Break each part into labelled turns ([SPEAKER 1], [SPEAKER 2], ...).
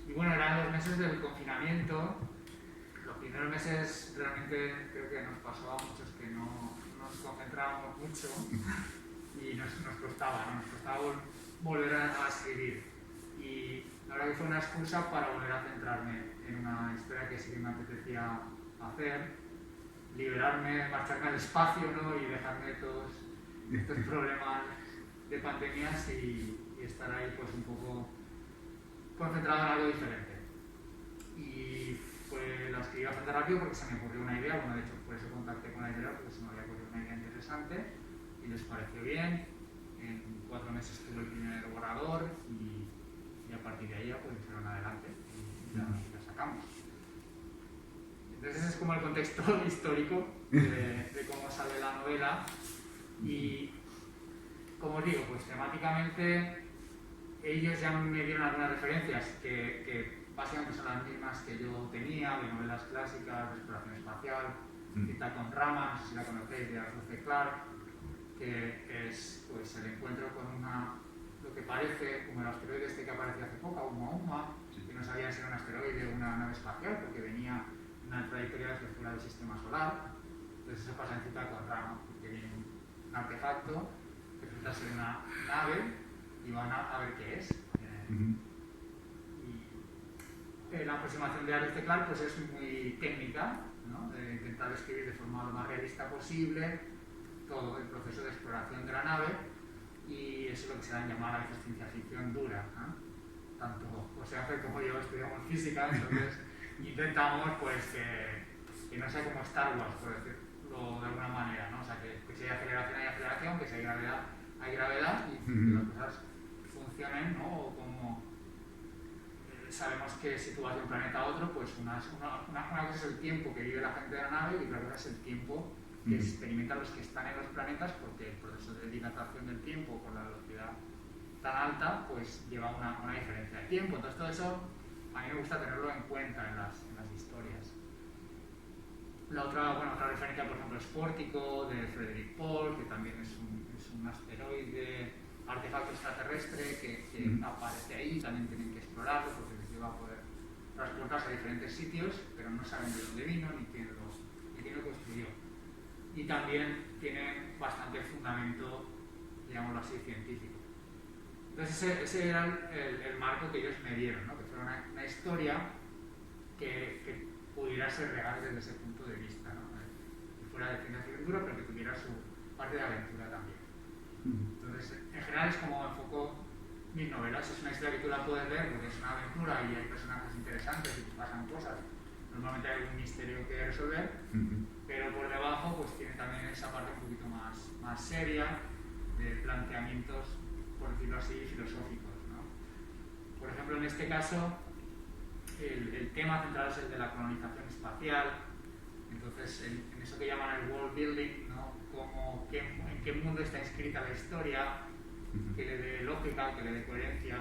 [SPEAKER 1] Y bueno, eran los meses del confinamiento. Los primeros meses realmente creo que nos pasó a muchos que no nos concentrábamos mucho y nos costaba, ¿no? Nos costaba volver a escribir. Y la verdad que fue una excusa para volver a centrarme en una historia que sí que me apetecía hacer, liberarme, marcharme al espacio, ¿no? Y dejarme todos estos problemas de pandemias y estar ahí pues un poco concentrado en algo diferente. Y pues la escribí bastante rápido porque se me ocurrió una idea, bueno, de hecho por eso contacté con la editorial, porque se me había ocurrido una idea interesante y les pareció bien. En 4 meses tuve el primer borrador y a partir de ahí ya pues fueron adelante y ya la sacamos. Entonces ese es como el contexto histórico de cómo sale la novela y, como os digo, pues temáticamente ellos ya me dieron algunas referencias que básicamente son las mismas que yo tenía, de novelas clásicas, de exploración espacial, Cita con Rama, no sé si la conocéis, de Arthur C. Clarke, que es pues, el encuentro con lo que parece como el asteroide este que apareció hace poco, Oumuamua, que no sabía si era un asteroide o una nave espacial, porque venía una trayectoria desde fuera del sistema solar. Entonces eso pasa en Cita con Rama, porque viene un artefacto que resulta ser una nave y van a ver qué es. Y la aproximación de Arthur C. Clarke pues, es muy técnica, ¿no? De intentar escribir de forma lo más realista posible todo el proceso de exploración de la nave, y eso es lo que se da en llamar a veces ciencia ficción dura, ¿no? Tanto José Ángel como yo estudiamos física, entonces intentamos pues que no sea como Star Wars, por decirlo de alguna manera, ¿no? O sea, que si hay aceleración, que si hay gravedad y que las cosas funcionen, ¿no? O como sabemos que situas de un planeta a otro, pues una cosa es el tiempo que vive la gente de la nave y otra cosa es el tiempo que experimentan los que están en los planetas, porque el proceso de dilatación del tiempo con la velocidad tan alta pues lleva una diferencia de tiempo. Entonces todo eso a mí me gusta tenerlo en cuenta en las historias. La otra referencia, por ejemplo, es Pórtico, de Frederick Paul, que también es un asteroide, artefacto extraterrestre que aparece ahí, también tienen que explorarlo porque les lleva a poder transportarse a diferentes sitios, pero no saben de dónde vino ni quién lo construyó. Y también tiene bastante fundamento, digámoslo así, científico. Entonces ese era el marco que ellos me dieron, ¿no? Que fuera una historia que pudiera ser real desde ese punto de vista, ¿no? Que fuera de ciencia ficción dura, pero que tuviera su parte de aventura también. Entonces, en general es como enfoco mis novelas. Es una historia que tú la puedes ver porque es una aventura y hay personajes interesantes y pasan cosas. Normalmente hay algún misterio que resolver, pero por debajo pues tiene también esa parte un poquito más seria de planteamientos, por decirlo así, filosóficos, ¿no? Por ejemplo, en este caso el tema central es el de la colonización espacial. Entonces, en eso que llaman el world building, ¿no? En qué mundo está inscrita la historia, que le dé lógica, que le dé coherencia.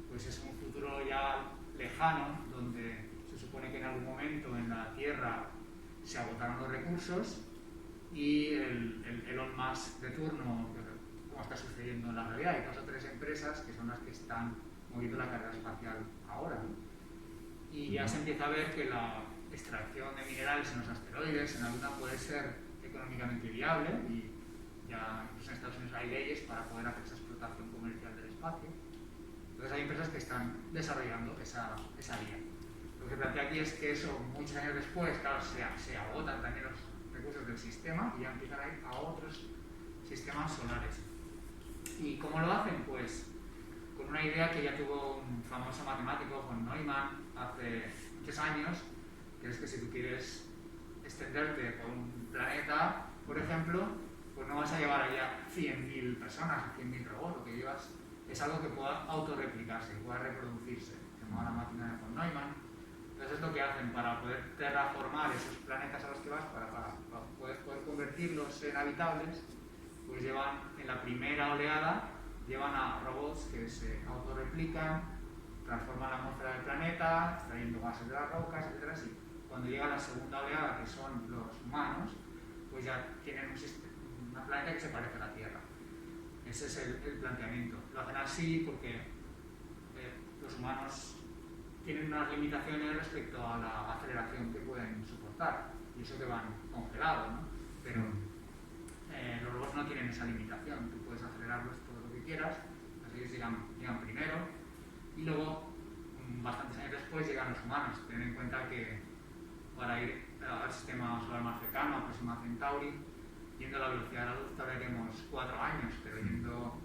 [SPEAKER 1] Pues es un futuro ya lejano, donde se supone que en algún momento en la Tierra se agotaron los recursos y el Elon Musk de turno, como está sucediendo en la realidad, hay 2 o 3 empresas que son las que están moviendo la carrera espacial ahora, ¿no? Y ya se empieza a ver que la extracción de minerales en los asteroides, en la Luna, puede ser económicamente viable y ya incluso en Estados Unidos hay leyes para poder hacer esa explotación comercial del espacio. Entonces hay empresas que están desarrollando esa vía. Lo que se plantea aquí es que eso, muchos años después, claro, se agotan también los recursos del sistema y ya empiezan a ir a otros sistemas solares. ¿Y cómo lo hacen? Pues con una idea que ya tuvo un famoso matemático, von Neumann, hace muchos años, que es que si tú quieres extenderte por un planeta, por ejemplo, pues no vas a llevar allá 100.000 personas o 100.000 robots, lo que llevas es algo que pueda autorreplicarse, que pueda reproducirse, se llama la máquina de von Neumann. Entonces es lo que hacen para poder terraformar esos planetas a los que vas, para poder convertirlos en habitables, pues llevan en la primera oleada, llevan a robots que se autorreplican, transforman la atmósfera del planeta, extrayendo gases de las rocas, etc. Así, cuando llega la segunda oleada, que son los humanos, pues ya tienen un planeta que se parece a la Tierra. Ese es el planteamiento. Lo hacen así porque los humanos tienen unas limitaciones respecto a la aceleración que pueden soportar, y eso que van congelados, ¿no? Pero los robots no tienen esa limitación, tú puedes acelerarlos todo lo que quieras, así que llegan primero, y luego, bastantes años después, llegan los humanos. Ten en cuenta que para ir al sistema solar más cercano, a Próxima Centauri, yendo a la velocidad de la luz tardaremos 4 años, pero yendo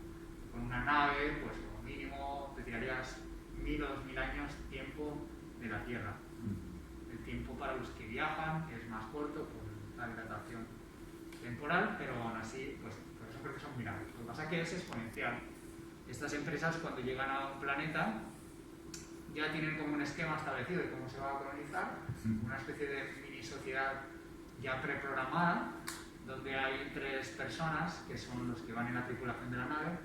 [SPEAKER 1] con una nave, pues como mínimo te tirarías 1000 o 2000 años tiempo de la Tierra. El tiempo para los que viajan es más corto por la dilatación temporal, pero aún así, pues por eso creo que son muy largos. Lo que pasa es que es exponencial. Estas empresas, cuando llegan a un planeta, ya tienen como un esquema establecido de cómo se va a colonizar, una especie de mini sociedad ya preprogramada, donde hay 3 personas que son los que van en la tripulación de la nave,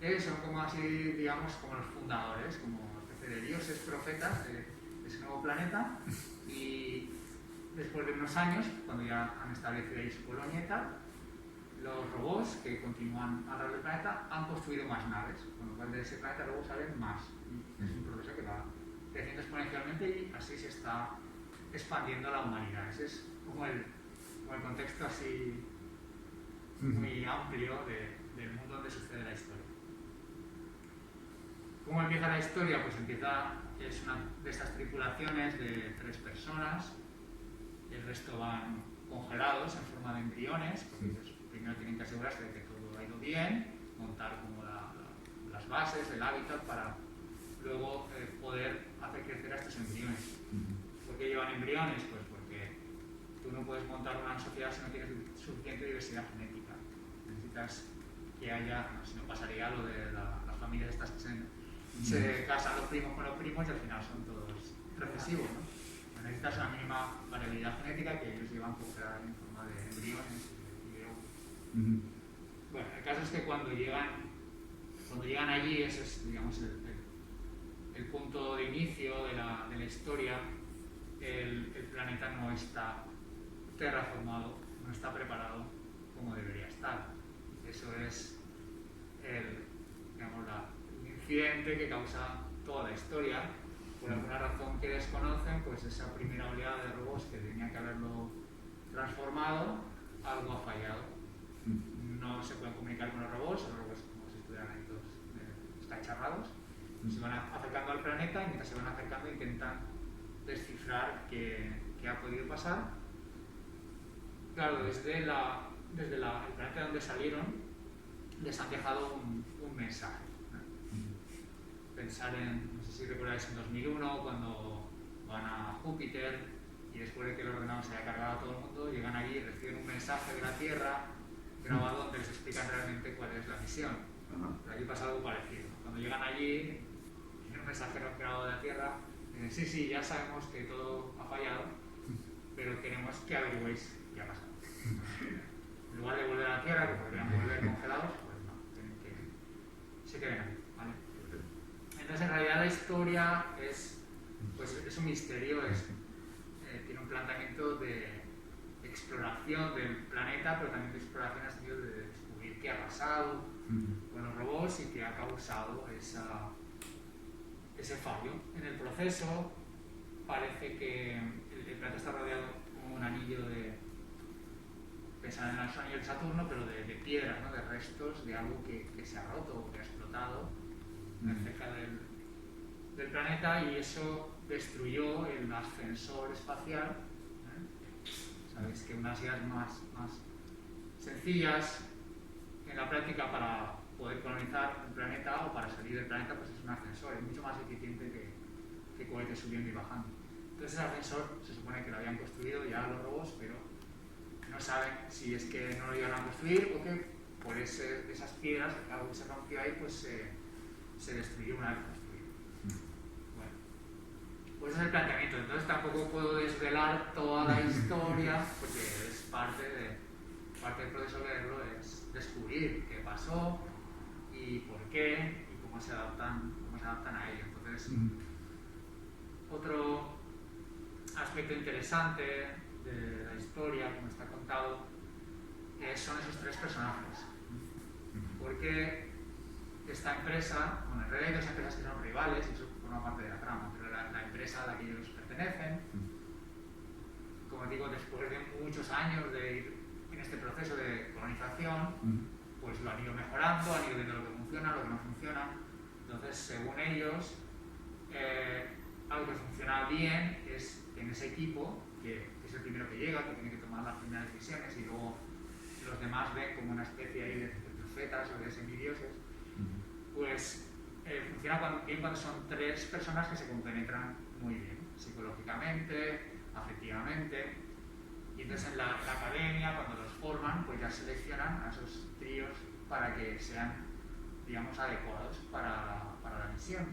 [SPEAKER 1] que son como así, digamos, como los fundadores, como una especie de dioses profetas de ese nuevo planeta, y después de unos años, cuando ya han establecido ahí su colonia y tal, los robots que continúan alrededor del planeta han construido más naves, con lo cual de ese planeta luego salen más. Es un proceso que va creciendo exponencialmente y así se está expandiendo la humanidad. Ese es como el contexto así muy amplio del mundo donde sucede la historia. ¿Cómo empieza la historia? Pues es una de estas tripulaciones de 3 personas, el resto van congelados en forma de embriones, porque primero tienen que asegurarse de que todo ha ido bien, montar como las bases, el hábitat, para luego poder hacer crecer a estos embriones. ¿Por qué llevan embriones? Pues porque tú no puedes montar una sociedad si no tienes suficiente diversidad genética. Necesitas que haya, si no pasaría lo de las familias estas que se casan los primos con los primos y al final son todos recesivos, ¿no? Necesitas una mínima variabilidad genética que ellos llevan cofrada en forma de embriones y de óvulos. Bueno, el caso es que cuando llegan allí, ese es, digamos, el punto de inicio de la historia. El planeta no está terraformado, no está preparado como debería estar. Eso es el incidente que causa toda la historia. Por alguna razón que desconocen, pues esa primera oleada de robots que tenía que haberlo transformado, algo ha fallado. No se pueden comunicar con los robots como si estuvieran ahí todos escacharrados. Se van acercando al planeta y mientras se van acercando intentan descifrar qué ha podido pasar. Claro, desde el planeta donde salieron les han dejado un mensaje. Pensar no sé si recordáis en 2001, cuando van a Júpiter y después de que el ordenador se haya cargado a todo el mundo, llegan allí y reciben un mensaje de la Tierra grabado donde les explican realmente cuál es la misión. Pero aquí pasa algo parecido. Cuando llegan allí, tienen un mensaje grabado de la Tierra, dicen, sí, ya sabemos que todo ha fallado, pero queremos que averigüéis qué ha pasado. En lugar de volver a la Tierra, que podrían volver congelados, pues no, tienen que se queden aquí, ¿vale? Entonces, en realidad la historia es un misterio, tiene un planteamiento de exploración del planeta, pero también de exploración en el sentido de descubrir qué ha pasado con los robots y qué ha causado ese fallo. En el proceso parece que el planeta está rodeado como un anillo pensar en el anillo de Saturno, pero de piedras, ¿no? De restos de algo que se ha roto o que ha explotado cerca del planeta, y eso destruyó el ascensor espacial. Sabéis que unas ideas más sencillas en la práctica para poder colonizar un planeta o para salir del planeta, pues es un ascensor, es mucho más eficiente que cohetes subiendo y bajando. Entonces ese ascensor se supone que lo habían construido ya los robots, pero no saben si es que no lo iban a construir o que por esas piedras, algo que se rompió ahí, pues se destruyó una vez construido. Bueno, pues ese es el planteamiento. Entonces tampoco puedo desvelar toda la historia, porque es parte del proceso de leerlo, es descubrir qué pasó y por qué y cómo se adaptan a ello. Entonces, otro aspecto interesante de la historia, como está contado, son esos 3 personajes. Porque esta empresa, bueno, en realidad hay 2 empresas que son rivales, forma parte de la trama, pero la empresa a la que ellos pertenecen, como digo, después de muchos años de ir en este proceso de colonización, pues lo han ido mejorando, han ido viendo lo que funciona, lo que no funciona. Entonces, según ellos, algo que funciona bien es en ese equipo, que es el primero que llega, que tiene que tomar las primeras decisiones, y luego los demás ven como una especie ahí de profetas o de semidioses, pues funciona bien cuando son tres personas que se compenetran muy bien, psicológicamente, afectivamente. Y entonces en la academia, cuando los forman, pues ya seleccionan a esos tríos para que sean, digamos, adecuados para la misión.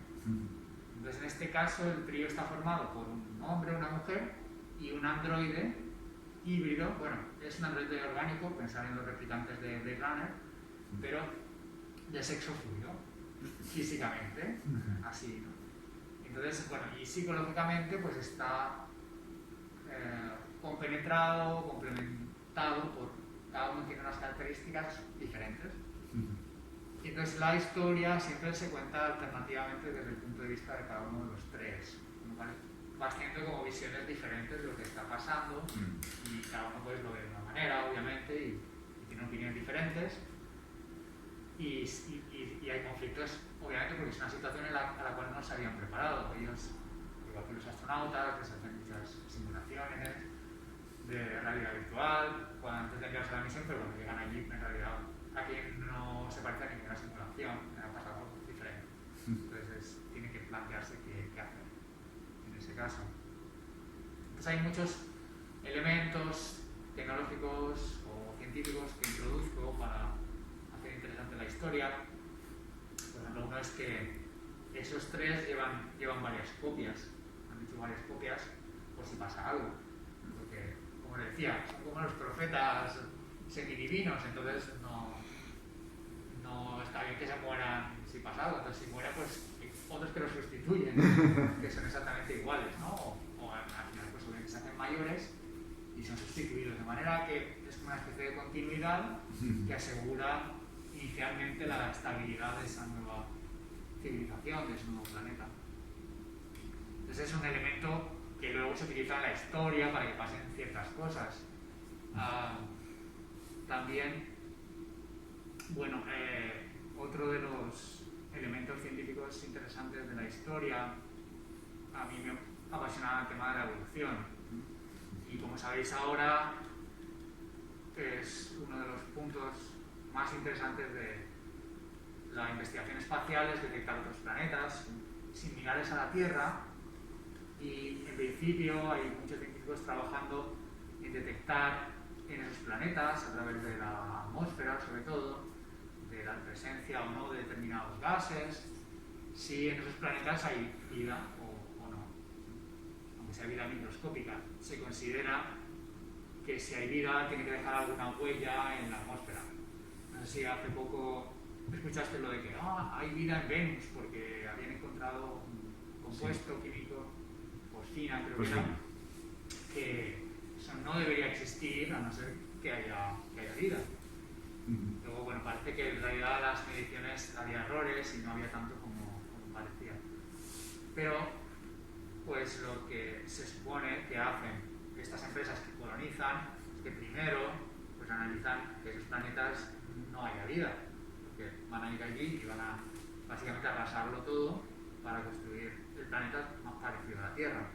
[SPEAKER 1] Entonces en este caso el trío está formado por un hombre, una mujer y un androide híbrido. Bueno, es un androide orgánico, pensar en los replicantes de Blade Runner, pero de sexo fluido, físicamente, así, ¿no? Entonces, bueno, y psicológicamente pues está compenetrado, complementado por cada uno tiene unas características diferentes. Y entonces la historia siempre se cuenta alternativamente desde el punto de vista de cada uno de los tres, ¿vale? Vas teniendo como visiones diferentes de lo que está pasando y cada uno pues lo ve de una manera, obviamente, y tiene opiniones diferentes y hay conflictos, obviamente, porque es una situación a la cual no se habían preparado. Ellos, igual que los astronautas, que se hacen muchas simulaciones de realidad virtual antes de enviarse a la misión, pero cuando llegan allí, en realidad, aquí no se parece a ninguna simulación, ha pasado algo diferente. Entonces, tiene que plantearse qué hacer en ese caso. Entonces, hay muchos elementos tecnológicos o científicos que introduzco para hacer interesante la historia. Por ejemplo, uno es que esos tres llevan varias copias, han hecho varias copias por si pasa algo. Porque, como les decía, son como los profetas semidivinos, entonces no está bien que se mueran si pasa algo. Entonces, si muere, pues otros que los sustituyen, que son exactamente iguales, ¿no? O al final, pues obviamente se hacen mayores y son sustituidos, de manera que es una especie de continuidad que asegura inicialmente la estabilidad de esa nueva civilización, de ese nuevo planeta. Entonces es un elemento que luego se utiliza en la historia para que pasen ciertas cosas. También, bueno, otro de los elementos científicos interesantes de la historia, a mí me apasiona el tema de la evolución. Y como sabéis ahora, es uno de los puntos más interesantes de la investigación espacial, es detectar otros planetas similares a la Tierra. Y en principio hay muchos científicos trabajando en detectar en esos planetas, a través de la atmósfera sobre todo, de la presencia o no de determinados gases, si en esos planetas hay vida o no. Aunque sea vida microscópica, se considera que si hay vida tiene que dejar alguna huella en la atmósfera. No sé si hace poco escuchaste lo de que hay vida en Venus porque habían encontrado un compuesto químico, fosfina, creo que era, que eso no debería existir a no ser que haya vida. Luego, bueno, parece que en realidad las mediciones había errores y no había tanto como parecía. Pero, pues lo que se supone que hacen estas empresas que colonizan es que primero pues analizan que esos planetas no haya vida, porque van a ir allí y van a básicamente arrasarlo todo para construir el planeta más parecido a la Tierra.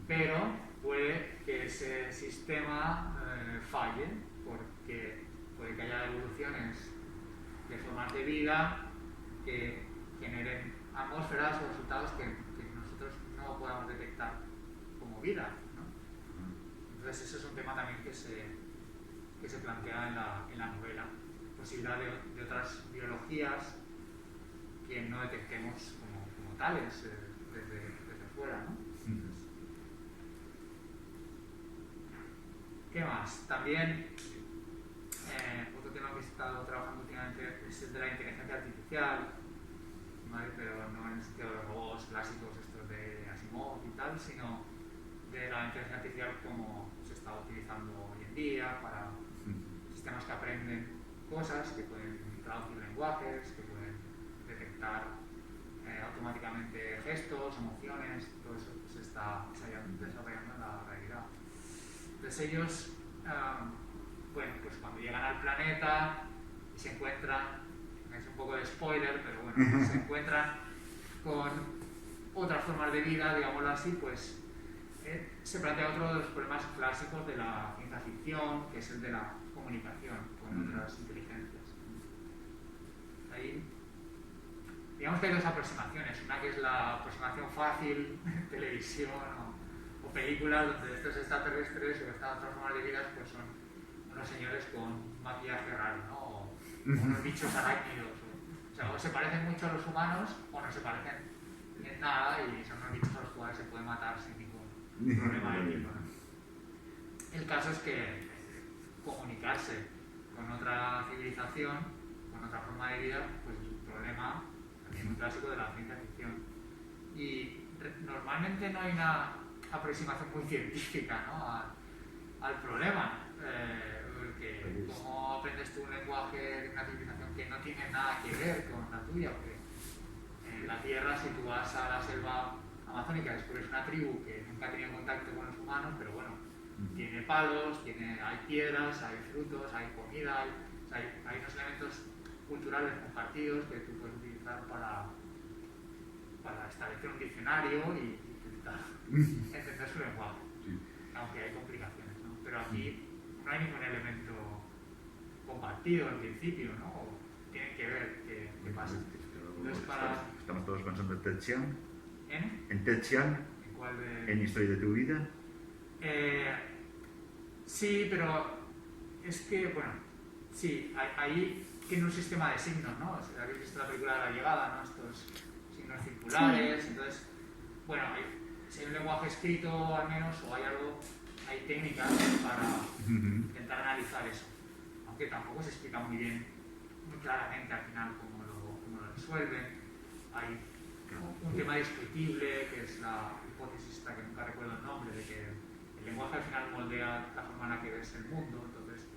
[SPEAKER 1] Pero puede que ese sistema falle, porque puede que haya evoluciones de formas de vida que generen atmósferas o resultados que nosotros no podamos detectar como vida, ¿no? Entonces eso es un tema también que se plantea en la novela. Posibilidad de otras biologías que no detectemos como tales desde fuera, ¿no? ¿Qué más? También otro tema que he estado trabajando últimamente es el de la inteligencia artificial, ¿vale? Pero no en el sentido de los robots clásicos estos de Asimov y tal, sino de la inteligencia artificial como se está utilizando hoy en día para sistemas que aprenden cosas, que pueden traducir lenguajes, que pueden detectar automáticamente gestos, emociones, todo eso se está desarrollando en la realidad. Entonces ellos, bueno, pues cuando llegan al planeta y se encuentran, es un poco de spoiler, pero bueno, pues se encuentran con otras formas de vida, digámoslo así, pues se plantea otro de los problemas clásicos de la ciencia ficción, que es el de la comunicación con otras inteligencias. Ahí, digamos que hay dos aproximaciones, una que es la aproximación fácil, televisión o películas donde estos extraterrestres o estas otras formas de vida pues son unos señores con maquillaje raro, ¿no? O unos bichos arácnidos. O sea, o se parecen mucho a los humanos o no se parecen en nada y son unos bichos a los cuales se puede matar sin ningún problema ético, ¿no? El caso es que comunicarse con otra civilización, con otra forma de vida, pues es un problema también un clásico de la ciencia ficción. Y normalmente no hay una aproximación muy científica, ¿no? al problema. Porque ¿cómo aprendes tú un lenguaje de una civilización que no tiene nada que ver con la tuya? Porque en la Tierra, si tú vas a la selva amazónica, descubres una tribu que nunca ha tenido contacto con los humanos, pero bueno, tiene palos, hay piedras, hay frutos, hay comida, hay unos elementos culturales compartidos que tú puedes utilizar para establecer un diccionario y intentar entender su lenguaje, aunque hay complicaciones, ¿no? Pero aquí no hay ningún elemento compartido en principio, ¿no? O tienen que ver qué pasa. Entonces,
[SPEAKER 2] estamos todos pensando en Ted Chiang. ¿En Ted Chiang?
[SPEAKER 1] ¿En cuál de...?
[SPEAKER 2] ¿En Historia de tu vida?
[SPEAKER 1] Sí, pero es que, bueno, sí, ahí tiene un sistema de signos, ¿no? O sea, habéis visto la película de La Llegada, ¿no? Estos signos circulares, entonces, bueno, si hay un lenguaje escrito al menos, o hay técnicas para intentar analizar eso, aunque tampoco se explica muy bien, muy claramente al final cómo lo resuelven. Hay un tema discutible, que es la hipótesis esta que nunca recuerdo el nombre, de que el lenguaje al final moldea la forma en la que ves el mundo, entonces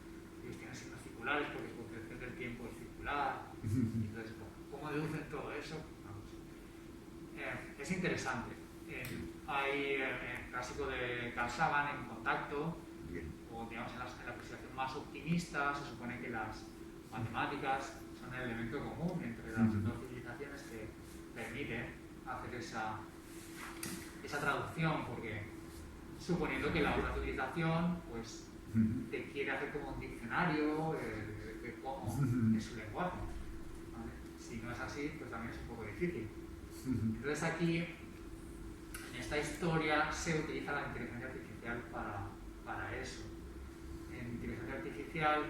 [SPEAKER 1] ellos tienen signos circulares porque su concepción del tiempo es circular, entonces, ¿cómo deducen todo eso? Vamos. Es interesante. Hay el clásico de Carl Sagan, En contacto, o digamos en la apreciación más optimista, se supone que las matemáticas son el elemento común entre las dos civilizaciones que permite hacer esa traducción, porque suponiendo que la otra civilización pues te quiere hacer como un diccionario de cómo es su lenguaje, ¿vale? Si no es así, pues también es un poco difícil. Entonces aquí, en esta historia, se utiliza la inteligencia artificial para eso. En inteligencia artificial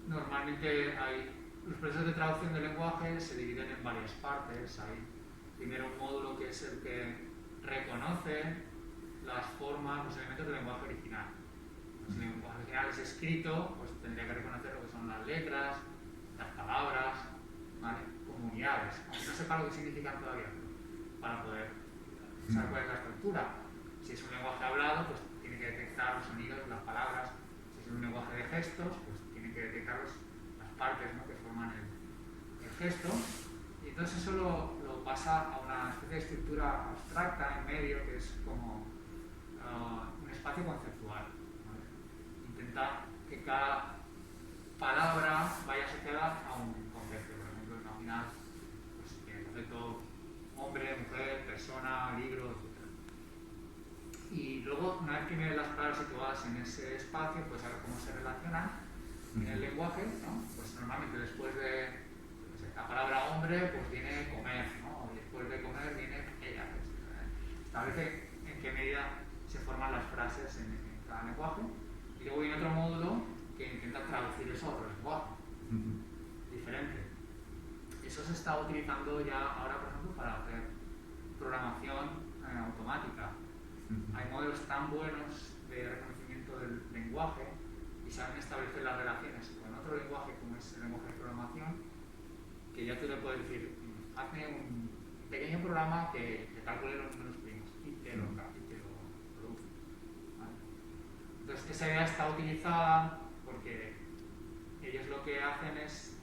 [SPEAKER 1] normalmente los procesos de traducción de lenguaje se dividen en varias partes. Hay primero un módulo que es el que reconoce las formas, los elementos del lenguaje original. Si el lenguaje original es escrito, pues tendría que reconocer lo que son las letras, las palabras, ¿vale? Comunidades, aunque no sepa lo que significan todavía, para poder saber cuál es la estructura. Si es un lenguaje hablado, pues tiene que detectar los sonidos, las palabras. Si es un lenguaje de gestos, pues tiene que detectar las partes, ¿no?, que forman el gesto. Y entonces eso lo pasa a una especie de estructura abstracta en medio, que es como un espacio conceptual, ¿vale? Intenta que cada palabra vaya asociada a un concepto. Por ejemplo, imaginad pues, el concepto hombre, mujer, persona, libro, etc. Y luego, una vez que tiene las palabras situadas en ese espacio, pues a ver cómo se relacionan en el lenguaje, ¿no? Pues normalmente después de la palabra hombre, pues viene comer, ¿no? Y después de comer viene ella. Pues, establece en qué medida se forman las frases en cada lenguaje. Y luego viene otro módulo que intenta traducir eso a otro lenguaje diferente. Eso se está utilizando ya ahora, por ejemplo, para hacer programación automática. Hay modelos tan buenos de reconocimiento del lenguaje y saben establecer las relaciones con otro lenguaje como es el lenguaje de programación, que ya tú le puedes decir, hazme un pequeño programa que calcule los números primos y te lo produce, ¿vale? Entonces esa idea está utilizada porque ellos lo que hacen es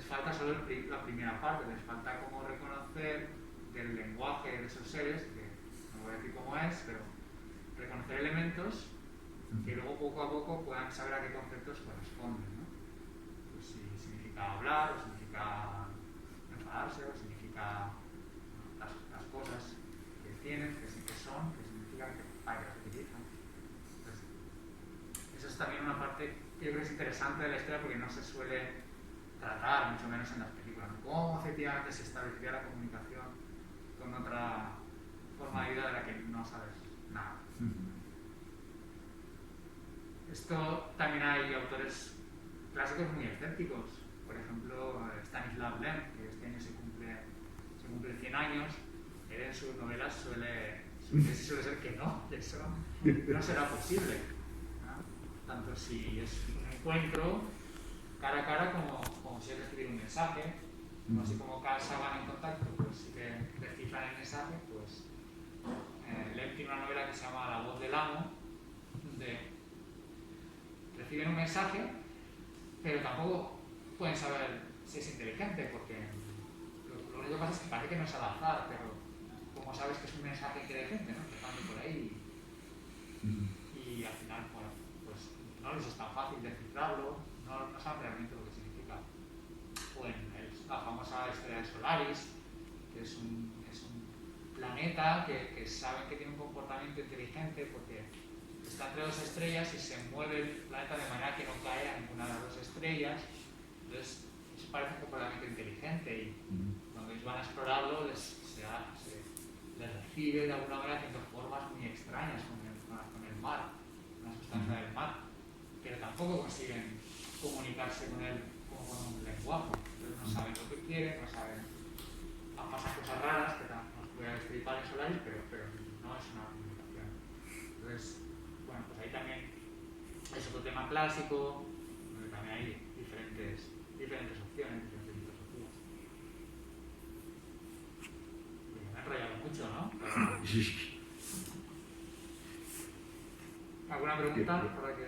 [SPEAKER 1] falta solo la primera parte, les falta como reconocer del lenguaje de esos seres, que no voy a decir cómo es, pero reconocer elementos que luego poco a poco puedan saber a qué conceptos corresponden, ¿no? Pues si significa hablar, o significa enfadarse, o significa las cosas que tienen, que son, que significan, para que las utilizan. Entonces, eso es también una parte que yo creo que es interesante de la historia porque no se suele tratar, mucho menos en las películas, ¿no? Cómo efectivamente se establecería la comunicación con otra forma de vida de la que no sabes nada. Esto también hay autores clásicos muy escépticos. Por ejemplo, Stanislav Lem, que este año se cumple 100 años. Él en sus novelas suele ser que no, que eso no será posible, ¿no? Tanto si es un encuentro cara a cara como si es escribir un mensaje, ¿no? Así como cada van en contacto, pues sí que descifran el mensaje. Pues Lem tiene una novela que se llama La voz del amo, donde reciben un mensaje, pero tampoco pueden saber si es inteligente, porque lo único que pasa es que parece que no es al azar, pero como sabes que es un mensaje inteligente, ¿no? Empezando por ahí y al final, bueno, pues no les es tan fácil descifrarlo, no saben realmente lo que significa. O en la famosa estrella de Solaris, que es un planeta que saben que tiene un comportamiento inteligente porque está entre dos estrellas y se mueve el planeta de manera que no cae a ninguna de las dos estrellas. Entonces, eso parece un comportamiento inteligente y cuando ellos van a explorarlo les recibe de alguna manera haciendo formas muy extrañas con el mar, una sustancia del mar, pero tampoco consiguen comunicarse con él como con un lenguaje. Entonces no saben lo que quieren, no saben, pasan cosas raras que nos pueden destripar en Solaris, pero no es una comunicación. Entonces, bueno, pues ahí también es otro tema clásico, donde también hay diferentes opciones, diferentes filosofías. Me he enrollado mucho, ¿no? ¿Alguna pregunta para que...?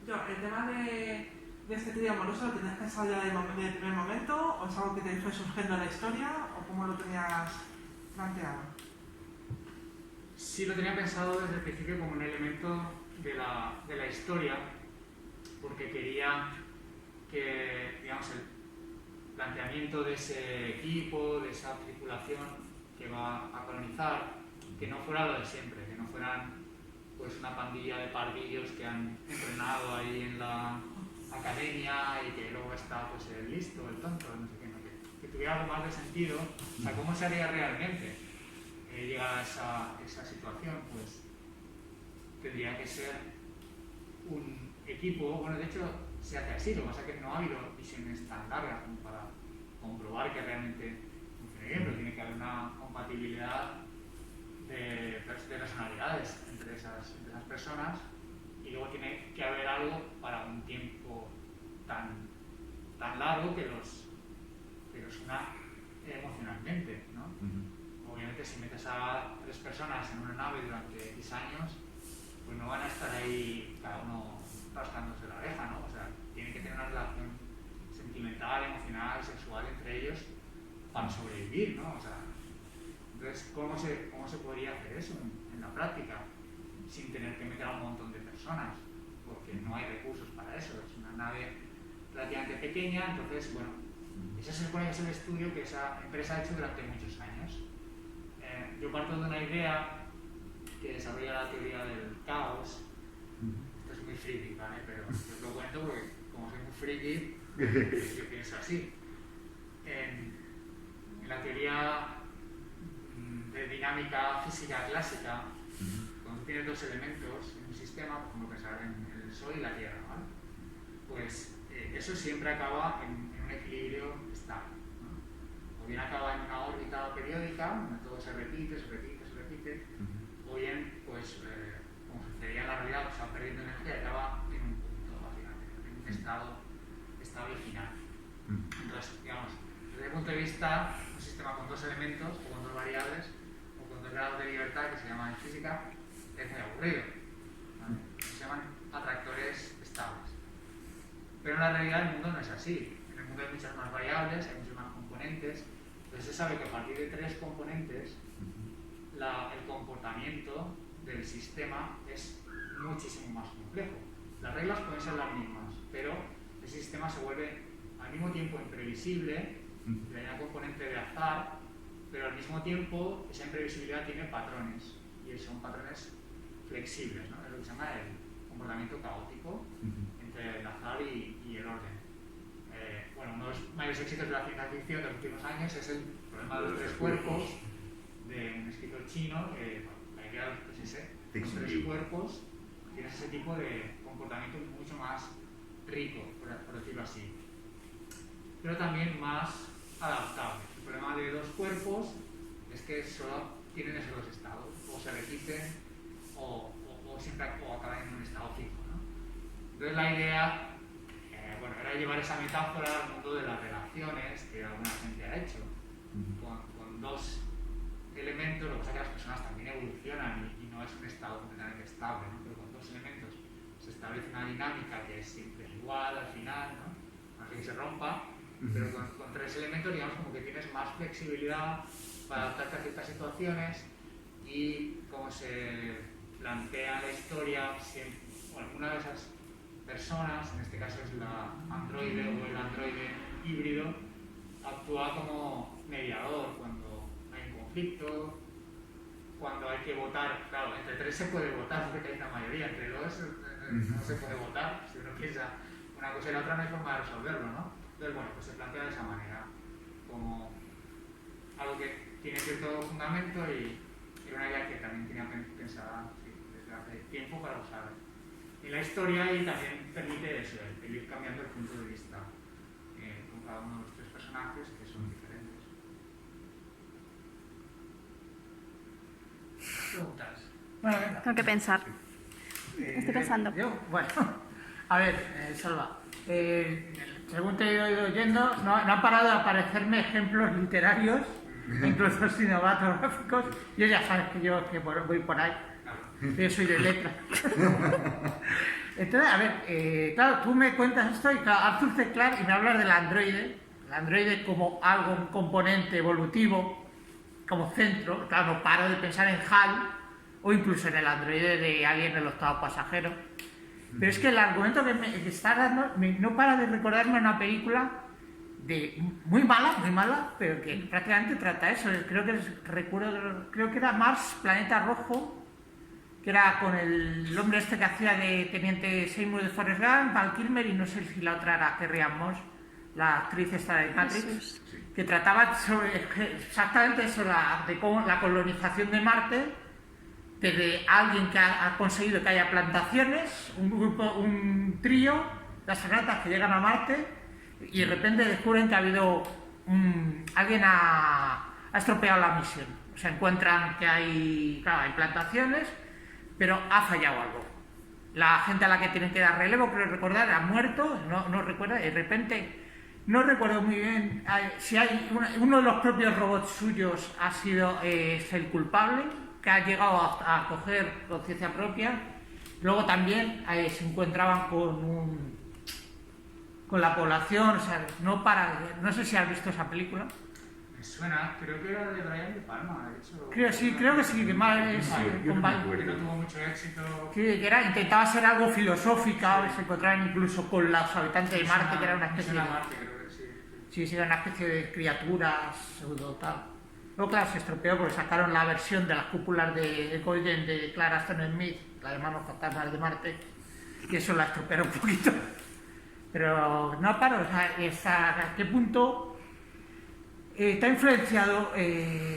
[SPEAKER 3] Yo, el tema de este trío amoroso, ¿lo tenías pensado ya desde el primer momento? ¿O es algo que te fue surgiendo en la historia? ¿O cómo lo tenías planteado?
[SPEAKER 1] Sí, lo tenía pensado desde el principio como un elemento de la historia, porque quería que, digamos, el planteamiento de ese equipo, de esa tripulación que va a colonizar, que no fuera lo de siempre, que no fueran pues una pandilla de pardillos que han entrenado ahí en la academia y que luego está pues el listo, el tonto, no sé qué, no, que tuviera algo más de sentido. O sea, ¿cómo se haría realmente llegar a esa situación? Pues tendría que ser un equipo, bueno, de hecho se hace así, lo que pasa es que no ha habido visiones tan largas como para comprobar que realmente funcione bien, pero tiene que haber una compatibilidad de personalidades entre esas personas y luego tiene que haber algo para un tiempo tan largo que los una emocionalmente, ¿no? Obviamente si metes a 3 personas en una nave durante X años, pues no van a estar ahí cada uno rascándose la oreja, ¿no? O sea, tienen que tener una relación sentimental, emocional, sexual entre ellos para sobrevivir, ¿no? O sea, entonces, ¿cómo se podría hacer eso en la práctica sin tener que meter a un montón de personas? Porque no hay recursos para eso, es una nave relativamente pequeña, entonces, bueno, ese se supone que es el estudio que esa empresa ha hecho durante muchos años. Yo parto de una idea que desarrolla la teoría del caos. Esto es muy friki, ¿vale? Pero yo os lo cuento porque, como soy muy friki, yo pienso así. En la teoría de dinámica física clásica, cuando tienes 2 elementos en un sistema, por ejemplo, pensar en el Sol y la Tierra, ¿vale? Pues eso siempre acaba en un equilibrio estable, ¿no? O bien acaba en una órbita periódica, donde todo se repite, o bien, pues, como sucedería en la realidad, pues, se va perdiendo energía y acaba en un punto, básicamente, en un estado estable final. Entonces, digamos, desde el punto de vista, un sistema con 2 elementos, o con 2 variables, o con 2 grados de libertad, que se llama en física, es muy aburrido, ¿vale? Se llaman atractores estables. en la realidad el mundo no es así. En el mundo hay muchas más variables, hay muchos más componentes. Entonces se sabe que a partir de 3 componentes el comportamiento del sistema es muchísimo más complejo. Las reglas pueden ser las mismas, pero el sistema se vuelve al mismo tiempo imprevisible, hay una componente de azar, pero al mismo tiempo esa imprevisibilidad tiene patrones, y son patrones flexibles, ¿no? Es lo que se llama el comportamiento caótico entre el azar y el orden. Bueno, uno de los mayores éxitos de la ciencia ficción de los últimos años es el problema de los 3 cuerpos de un escritor chino que la idea es ese, los 3 cuerpos tienes ese tipo de comportamiento mucho más rico, por decirlo así, pero también más adaptable. El problema de 2 cuerpos es que solo tienen esos 2 estados, o se repiten o acaban en un estado fijo, ¿no? Entonces la idea era llevar esa metáfora al mundo de las relaciones que alguna gente ha hecho, con 2 elementos. Lo que pasa es que las personas también evolucionan y no es un estado completamente estable, ¿no? Pero con 2 elementos se establece una dinámica que es siempre igual al final, ¿no? No sé que se rompa, pero con 3 elementos, digamos, como que tienes más flexibilidad para adaptarte a ciertas situaciones, y como se plantea la historia, alguna de esas personas, en este caso es la androide o el androide híbrido, actúa como mediador cuando hay un conflicto, cuando hay que votar. Claro, entre 3 se puede votar porque hay una mayoría, entre 2 no se puede votar. Si uno piensa una cosa y la otra, no hay forma de resolverlo, ¿no? Entonces, bueno, pues se plantea de esa manera, como algo que tiene cierto fundamento y una idea que también tenía pensada desde hace tiempo para usar en la historia, y también permite eso, el ir cambiando el punto de vista con cada uno de los 3 personajes, que son diferentes. ¿Preguntas?
[SPEAKER 4] Bueno, venga.
[SPEAKER 5] Tengo que pensar. Estoy pensando.
[SPEAKER 4] Bueno, a ver, Salva, según te he ido oyendo, no han parado de aparecerme ejemplos literarios, incluso cinematográficos. Yo ya sabes que yo voy por ahí, yo soy de letra. Entonces, a ver, claro, tú me cuentas esto y claro, Arthur C. Clarke, y me hablas del androide como algo, un componente evolutivo, como centro. Claro, no paro de pensar en HAL o incluso en el androide de Alien, el 8º pasajero. Pero es que el argumento que está dando no para de recordarme una película muy mala, pero que prácticamente trata eso. Creo que era Mars, Planeta Rojo, que era con el hombre este que hacía de Teniente Seymour de Forrest Gump, Val Kilmer, y no sé si la otra era Carrie Ann Moss, la actriz esta de Matrix, que trataba exactamente eso, de cómo la colonización de Marte, desde alguien que ha conseguido que haya plantaciones, un trío de astronautas que llegan a Marte y de repente descubren que ha habido alguien ha estropeado la misión. O sea, encuentran que hay plantaciones, pero ha fallado algo. La gente a la que tienen que dar relevo, creo recordar, ha muerto, no recuerdo, de repente, no recuerdo muy bien si hay uno de los propios robots suyos ha sido el culpable, que ha llegado a coger conciencia propia. Luego también se encontraban con la población, o sea, no sé si has visto esa película.
[SPEAKER 1] Me suena, creo que era de Brian De Palma, de hecho.
[SPEAKER 4] Creo que sí, que más
[SPEAKER 1] que no tuvo mucho éxito.
[SPEAKER 4] Que intentaba ser algo filosófica, se encontraban incluso con los habitantes de Marte, que era una especie de...
[SPEAKER 1] Marte, creo que sí.
[SPEAKER 4] Sí, era una especie de criaturas pseudo tal. Luego, claro, se estropeó porque sacaron la versión de las cúpulas de Golden de Clara Stone-Smith, la de Manos Fantasmas de Marte, y eso la estropearon un poquito. Pero no paro, o sea, ¿a qué punto te ha influenciado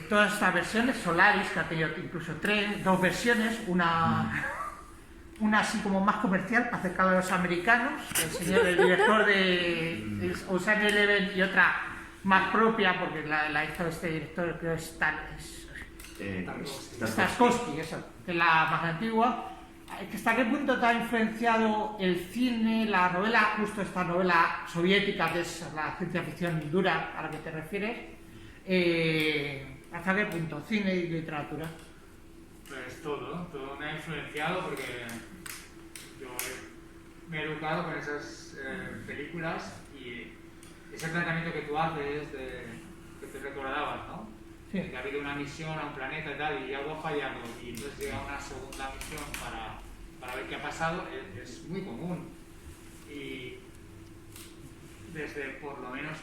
[SPEAKER 4] todas estas versiones? Solaris, que ha tenido incluso 2 versiones, una así como más comercial, para acercar a los americanos, el director de Ocean's 11, y otra más propia, porque la hizo este director, creo que es Tarkovsky, eso, que es la más antigua. ¿Hasta qué punto te ha influenciado el cine, la novela, justo esta novela soviética, que es la ciencia ficción dura a la que te refieres? ¿Hasta qué punto? Cine y literatura.
[SPEAKER 1] Pues todo me ha influenciado, porque yo me he educado con esas películas y ese planteamiento que tú haces, que te recordabas, ¿no?
[SPEAKER 4] Sí.
[SPEAKER 1] Que ha habido una misión a un planeta y tal, y algo ha fallado, y entonces llega una segunda misión para ver qué ha pasado, es muy común. Y desde por lo menos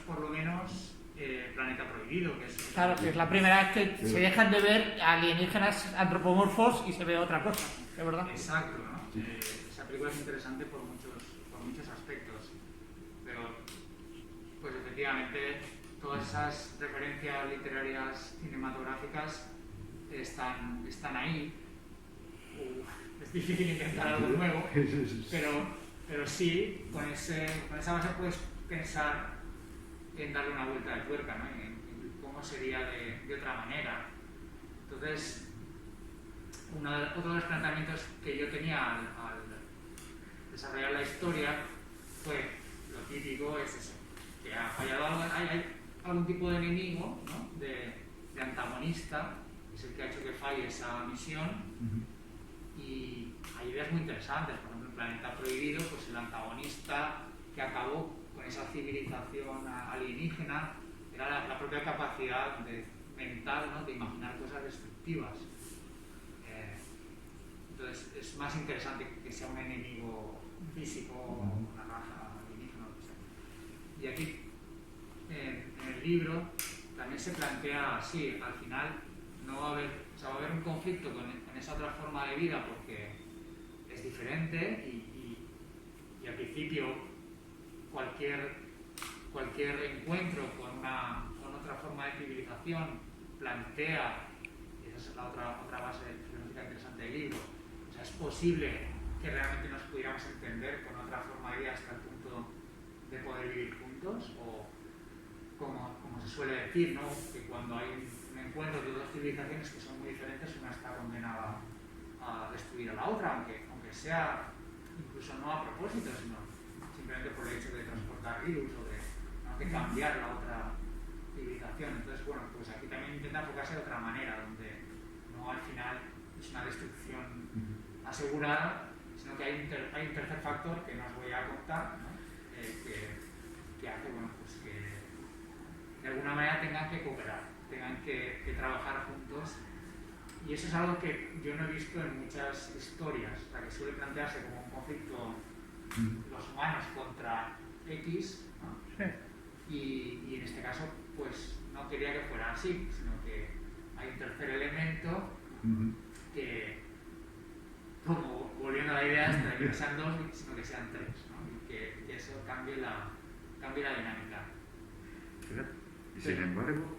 [SPEAKER 1] Planeta Prohibido, que es...
[SPEAKER 4] Claro, que es la primera vez que se dejan de ver alienígenas antropomorfos y se ve otra cosa, es verdad.
[SPEAKER 1] Exacto, ¿no? Esa película es interesante por muchos aspectos, pero pues efectivamente todas esas referencias literarias cinematográficas están ahí. Es difícil intentar algo nuevo, pero sí, con esa base puedes pensar en darle una vuelta de tuerca, ¿no? En cómo sería de otra manera. Entonces, otro de los planteamientos que yo tenía al desarrollar la historia fue lo típico, es eso, que ha fallado algo, hay algún tipo de enemigo, ¿no? de antagonista, que es el que ha hecho que falle esa misión. Y hay ideas muy interesantes, por ejemplo, en Planeta Prohibido, pues el antagonista que acabó con esa civilización alienígena era la propia capacidad mental, ¿no? De imaginar cosas destructivas. Entonces es más interesante que sea un enemigo físico, una raza alienígena, lo que sea. Y aquí, en el libro, también se plantea así, al final no va a haber, o sea, va a haber un conflicto con esa otra forma de vida porque es diferente y al principio cualquier encuentro con otra forma de civilización plantea, y esa es la otra base filosófica interesante del libro, o sea, es posible que realmente nos pudiéramos entender con otra forma de vida hasta el punto de poder vivir juntos, o como se suele decir, ¿no? Que cuando hay un encuentro de dos civilizaciones que son muy diferentes, una está condenada a destruir a la otra, aunque sea incluso no a propósito, sino simplemente por el hecho de transportar virus o de cambiar la otra civilización. Entonces, bueno, pues aquí también intenta enfocarse de otra manera, donde no al final es una destrucción asegurada, sino que hay un tercer factor que no os voy a contar, ¿no? Que hace, bueno, pues que de alguna manera tengan que cooperar, tengan que trabajar juntos. Y eso es algo que yo no he visto en muchas historias, o sea, que suele plantearse como un conflicto los humanos contra X, ¿no?
[SPEAKER 4] Sí.
[SPEAKER 1] Y en este caso, pues no quería que fuera así, sino que hay un tercer elemento que, como volviendo a la idea, de que no sean dos, sino que sean tres, ¿no? Y que eso cambie la dinámica.
[SPEAKER 2] Y sin embargo,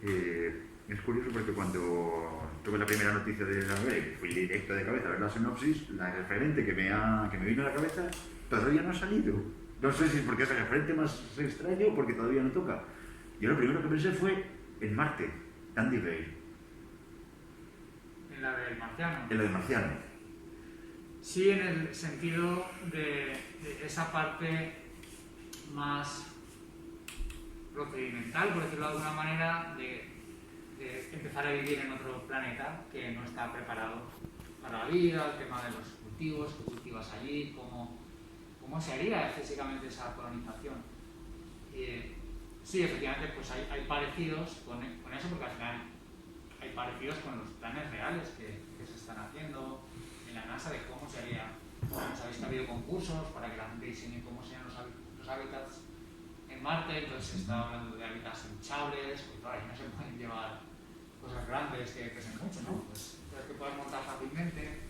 [SPEAKER 2] es curioso porque cuando tuve la primera noticia de la novela y fui directo de cabeza a ver la sinopsis, la referente que me vino a la cabeza todavía no ha salido. No sé si es porque es el referente más extraño o porque todavía no toca. Yo lo primero que pensé fue en Marte, Andy Bale.
[SPEAKER 1] ¿En la del marciano?
[SPEAKER 2] En la del marciano.
[SPEAKER 1] Sí, en el sentido de esa parte más procedimental, por decirlo de alguna manera, de empezar a vivir en otro planeta que no está preparado para la vida, el tema de los cultivos, que cultivas allí, cómo se haría físicamente esa colonización. Sí, efectivamente, pues hay parecidos con eso, porque al final hay parecidos con los planes reales que se están haciendo en la NASA de cómo se haría. Sabéis que ha habido concursos para que la gente diseñe cómo serían los hábitats en Marte, entonces se está hablando de hábitats hinchables, pues claro, ahí no se pueden llevar cosas grandes que pesen mucho, ¿no? Pues que puedas montar fácilmente.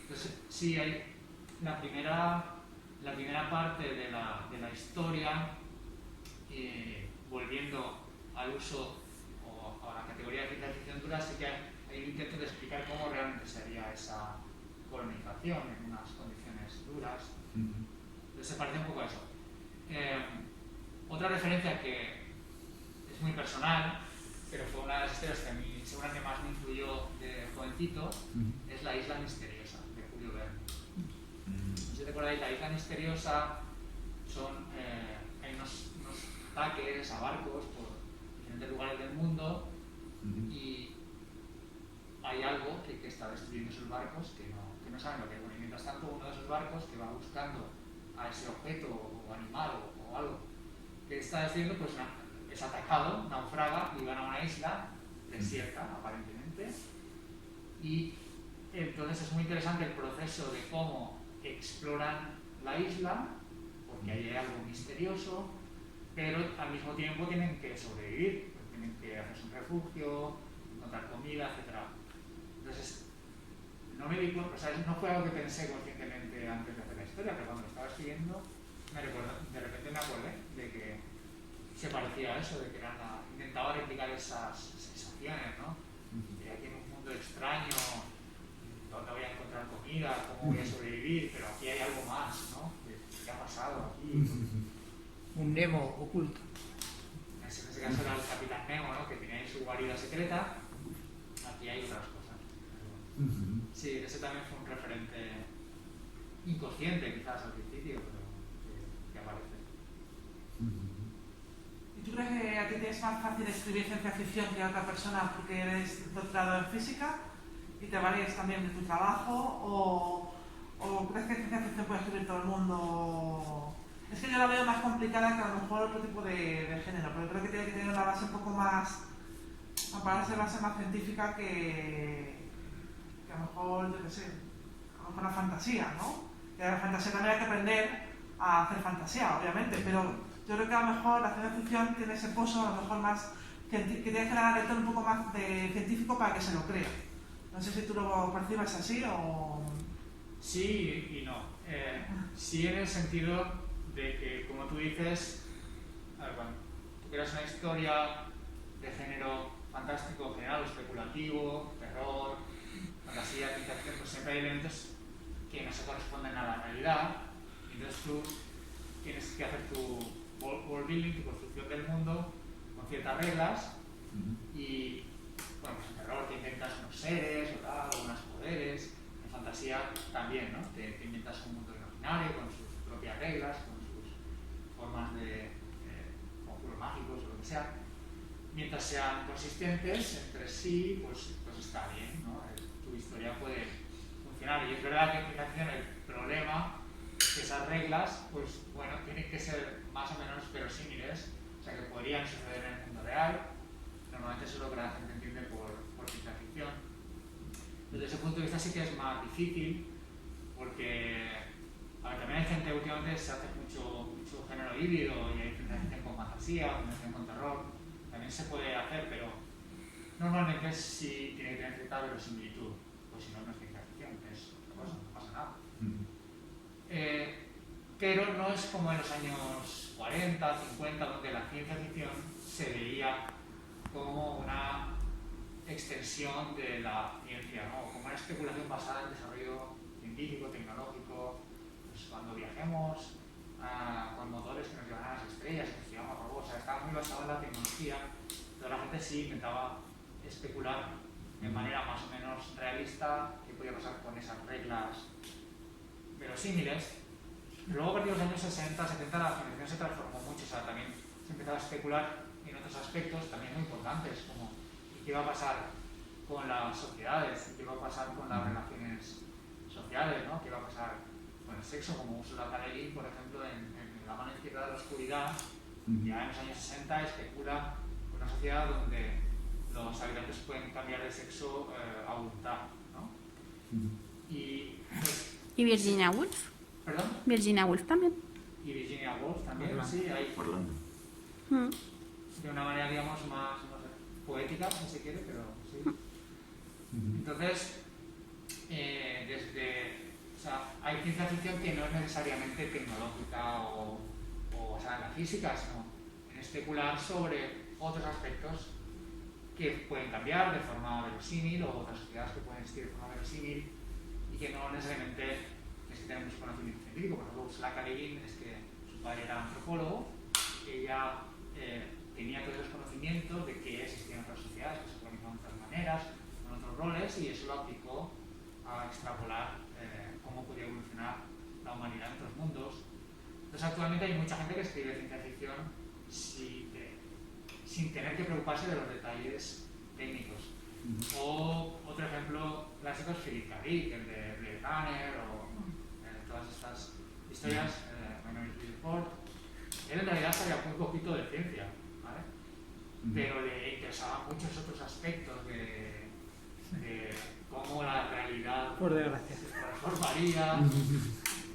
[SPEAKER 1] Entonces sí hay la primera parte de la historia, volviendo al uso o a la categoría de ciencia ficción dura, sí que hay un intento de explicar cómo realmente sería esa colonización en unas condiciones duras. Entonces se parece un poco a eso. Otra referencia que es muy personal, pero fue una de las historias que a mí seguramente más me influyó de jovencito, es La Isla Misteriosa, de Julio Verne. Si recordáis, La Isla Misteriosa hay unos ataques a barcos por diferentes lugares del mundo y hay algo que está destruyendo esos barcos que no saben lo que es. Bueno, y mientras tanto, uno de esos barcos que va buscando a ese objeto o animal o algo que está haciendo, pues es atacado, naufraga y van a una isla desierta, aparentemente. Y entonces es muy interesante el proceso de cómo exploran la isla, porque ahí hay algo misterioso, pero al mismo tiempo tienen que sobrevivir, pues tienen que hacerse un refugio, encontrar comida, etc. Entonces, no me di cuenta, o sea, no fue algo que pensé conscientemente antes de hacer la historia, pero cuando lo estaba escribiendo, de repente me acordé de que se parecía a eso, de que intentaba replicar esas sensaciones, ¿no? De aquí en un mundo extraño, ¿dónde voy a encontrar comida? ¿Cómo voy a sobrevivir? Pero aquí hay algo más, ¿no? ¿Qué ha pasado aquí?
[SPEAKER 4] Un Nemo oculto.
[SPEAKER 1] En ese caso era el Capitán Nemo, ¿no? Que tenía ahí su guarida secreta. Aquí hay otras cosas. Sí, ese también fue un referente inconsciente quizás al principio, pero que aparece.
[SPEAKER 3] ¿Y tú crees que a ti te es más fácil escribir ciencia ficción que a otra persona porque eres doctorado en física y te vales también de tu trabajo? ¿O crees que ciencia ficción puede escribir todo el mundo? Es que yo la veo más complicada que a lo mejor otro tipo de género, pero creo que tiene que tener una base un poco más, para ser base más científica que a lo mejor, yo qué sé, a lo mejor la fantasía, ¿no? Que la fantasía también hay que aprender a hacer fantasía, obviamente, pero yo creo que a lo mejor la ciencia ficción tiene ese pozo, a lo mejor más, que tiene que dar al lector un poco más de científico para que se lo crea. No sé si tú lo percibes así o...
[SPEAKER 1] Sí y no. Sí en el sentido de que, como tú dices, a ver, bueno, tú creas una historia de género fantástico, general, especulativo, terror, fantasía, ciencia ficción, pues siempre hay elementos que no se corresponden a la realidad. Entonces tú tienes que hacer tu world building, tu construcción del mundo con ciertas reglas y, bueno, pues en terror te inventas unos seres o tal, o unos poderes. En fantasía también, ¿no? Te inventas un mundo imaginario con sus propias reglas, con sus formas de conjuros mágicos o lo que sea. Mientras sean consistentes entre sí, pues está bien, ¿no? Tu historia puede funcionar. Y es verdad que en ciencia ficción el problema es que esas reglas, pues bueno, tienen que ser más o menos verosímiles, o sea que podrían suceder en el mundo real. Normalmente eso es lo que la gente entiende por ciencia ficción. Desde ese punto de vista sí que es más difícil, porque a ver, también hay gente, últimamente se hace mucho género híbrido y hay ciencia ficción con fantasía, ciencia ficción con terror. También se puede hacer, pero normalmente sí tiene que tener cierta verosimilitud, pues si no, no es ciencia ficción, es otra cosa, no pasa nada. Pero no es como en los años 40, 50, donde la ciencia ficción se veía como una extensión de la ciencia, ¿no? Como una especulación basada en desarrollo científico, tecnológico, pues cuando viajemos con motores que nos llevan a las estrellas, que nos llevamos a robots, o sea, estaba muy basado en la tecnología, pero la gente sí intentaba especular de manera más o menos realista qué podía pasar con esas reglas verosímiles. Luego, a partir de los años 60, 70, la ciencia se transformó mucho, o sea, también se empezaba a especular en otros aspectos también muy importantes, como qué va a pasar con las sociedades, qué va a pasar con las relaciones sociales, ¿no? Qué va a pasar con el sexo, como Ursula K. Le Guin, por ejemplo, en La mano izquierda de la oscuridad, ya en los años 60 especula una sociedad donde los habitantes pueden cambiar de sexo a voluntad, ¿no? Y, pues,
[SPEAKER 5] ¿Y Virginia Woolf?
[SPEAKER 1] ¿Perdón?
[SPEAKER 5] Virginia Woolf también.
[SPEAKER 1] Y Virginia Woolf también, sí, hay
[SPEAKER 2] Orlando.
[SPEAKER 1] de una manera, digamos, más, no sé, poética, si se quiere, pero sí. Entonces, o sea, hay ciencia ficción que no es necesariamente tecnológica o basada en la física, sino en especular sobre otros aspectos que pueden cambiar de forma verosímil o otras sociedades que pueden existir de forma verosímil y que no necesariamente es que tener mucho conocimiento científico. Por ejemplo, Ursula K. Le Guin es que su padre era antropólogo, ella tenía todos los conocimientos de que existían otras sociedades que se organizaban de otras maneras, con otros roles, y eso lo aplicó a extrapolar cómo podía evolucionar la humanidad en otros mundos. Entonces, actualmente hay mucha gente que escribe ciencia ficción sin tener que preocuparse de los detalles técnicos. O otro ejemplo clásico es Philip K. Dick, el de Blade Runner, o todas estas historias Minority Report. Él en realidad sabía muy poquito de ciencia, ¿vale? Pero le interesaban muchos otros aspectos de cómo la realidad
[SPEAKER 4] Por desgracia.
[SPEAKER 1] se transformaría.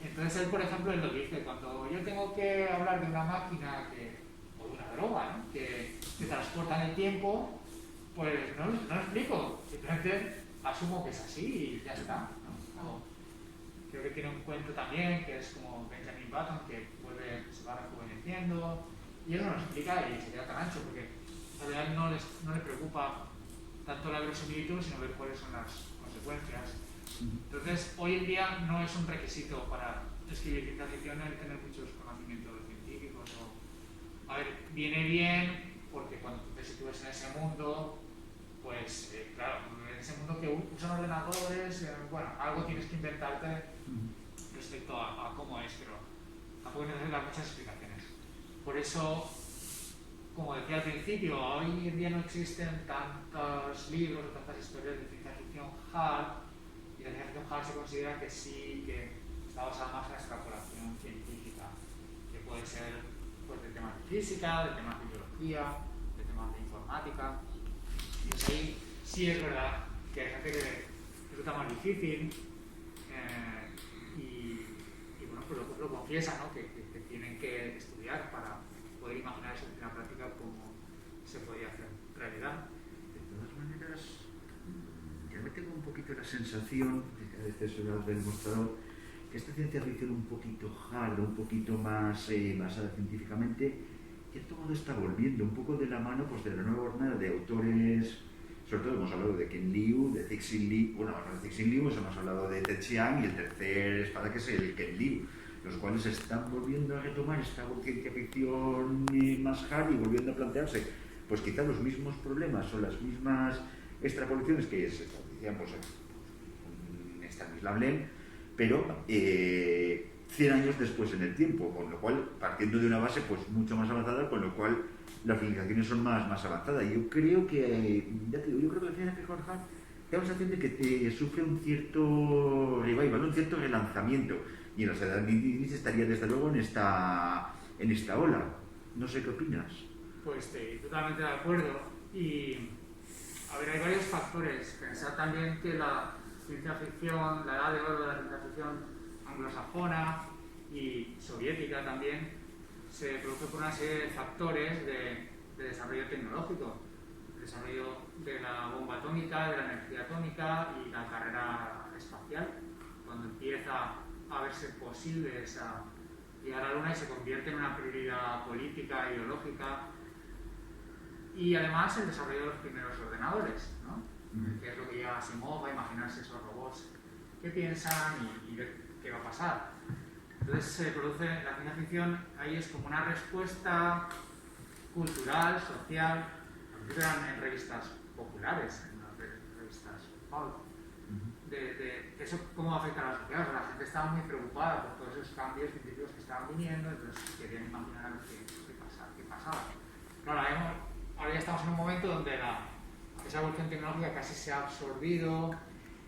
[SPEAKER 1] Entonces él, por ejemplo, él lo dice, cuando yo tengo que hablar de una máquina o de una droga, ¿no? que transporta en el tiempo, pues no lo explico, simplemente asumo que es así y ya está, ¿no? Creo que tiene un cuento también que es como Benjamin Button, que se va rejuveneciendo, y él no lo explica y se queda tan ancho, porque en realidad no le preocupa tanto la verosimilitud, sino ver cuáles son las consecuencias. Entonces, hoy en día no es un requisito para escribir ciencia ficción el tener muchos conocimientos científicos. A ver, viene bien porque cuando tú te sitúes en ese mundo, pues claro, en ese mundo que usan ordenadores, bueno, algo tienes que inventarte respecto a cómo es, pero tampoco necesitas muchas explicaciones. Por eso, como decía al principio, hoy en día no existen tantos libros o tantas historias de ciencia ficción hard, y la ciencia ficción hard se considera que sí, que está basada más en la extrapolación científica, que puede ser pues, de temas de física, de temas de biología, de temas de informática. Y pues ahí sí es verdad que hay gente que resulta más difícil y bueno, pues lo confiesa, ¿no? que tienen que estudiar para poder imaginarse en la práctica cómo se podría hacer realidad.
[SPEAKER 2] De todas maneras, ya me tengo un poquito la sensación, que a veces se lo has demostrado, que esta ciencia ficción un poquito hard, un poquito más basada científicamente, en cierto modo está volviendo un poco de la mano pues, de la nueva jornada de autores. Sobre todo hemos hablado de Ken Liu, de Cixin Liu, bueno, de Cixin Liu, hemos hablado de Ted Chiang y el tercer espada que es el Ken Liu, los cuales están volviendo a retomar esta ciencia ficción más hard y volviendo a plantearse pues quizá los mismos problemas o las mismas extrapolaciones que se decían pues, en Stanisław Lem, pero 100 años después en el tiempo, con lo cual, partiendo de una base pues mucho más avanzada, con lo cual las civilizaciones son más avanzadas. Y yo creo que, ya te digo, yo creo que la ciencia ficción hard da la sensación de que sufre un cierto revival, un cierto relanzamiento. Y en la sociedad Nietzsche estaría desde luego en esta ola. No sé qué opinas.
[SPEAKER 1] Pues estoy totalmente de acuerdo. Y, a ver, hay varios factores. Pensar también que la ciencia ficción, la edad de oro de la ciencia ficción anglosajona y soviética también, se produce por una serie de factores de desarrollo tecnológico. El desarrollo de la bomba atómica, de la energía atómica y la carrera espacial. Cuando empieza a verse posible llegar a la Luna y se convierte en una prioridad política, ideológica, y además el desarrollo de los primeros ordenadores, ¿no? Que es lo que lleva a Asimov a imaginarse esos robots que piensan y ver qué va a pasar. Entonces se produce la ciencia ficción, ahí es como una respuesta cultural, social, eran en revistas populares, en las revistas pulp, de eso cómo afecta a la sociedad. La gente estaba muy preocupada por todos esos cambios científicos que estaban viniendo, entonces querían imaginar qué pasaba. Claro, ahora ya estamos en un momento donde esa evolución tecnológica casi se ha absorbido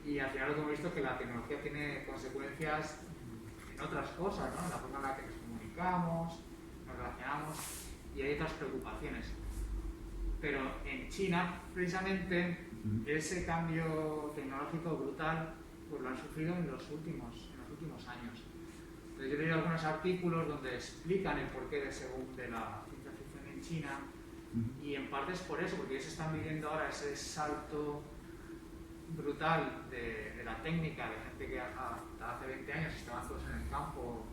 [SPEAKER 1] y al final lo que hemos visto es que la tecnología tiene consecuencias en otras cosas, ¿no? En la forma en la que nos comunicamos, nos relacionamos y hay otras preocupaciones. Pero en China, precisamente, ese cambio tecnológico brutal pues lo han sufrido en los últimos años. Entonces, yo he leído algunos artículos donde explican el porqué de ese boom de la ciencia ficción en China y en parte es por eso, porque ellos están viviendo ahora ese salto brutal de la técnica, de gente que hasta hace 20 años estaban todos en el campo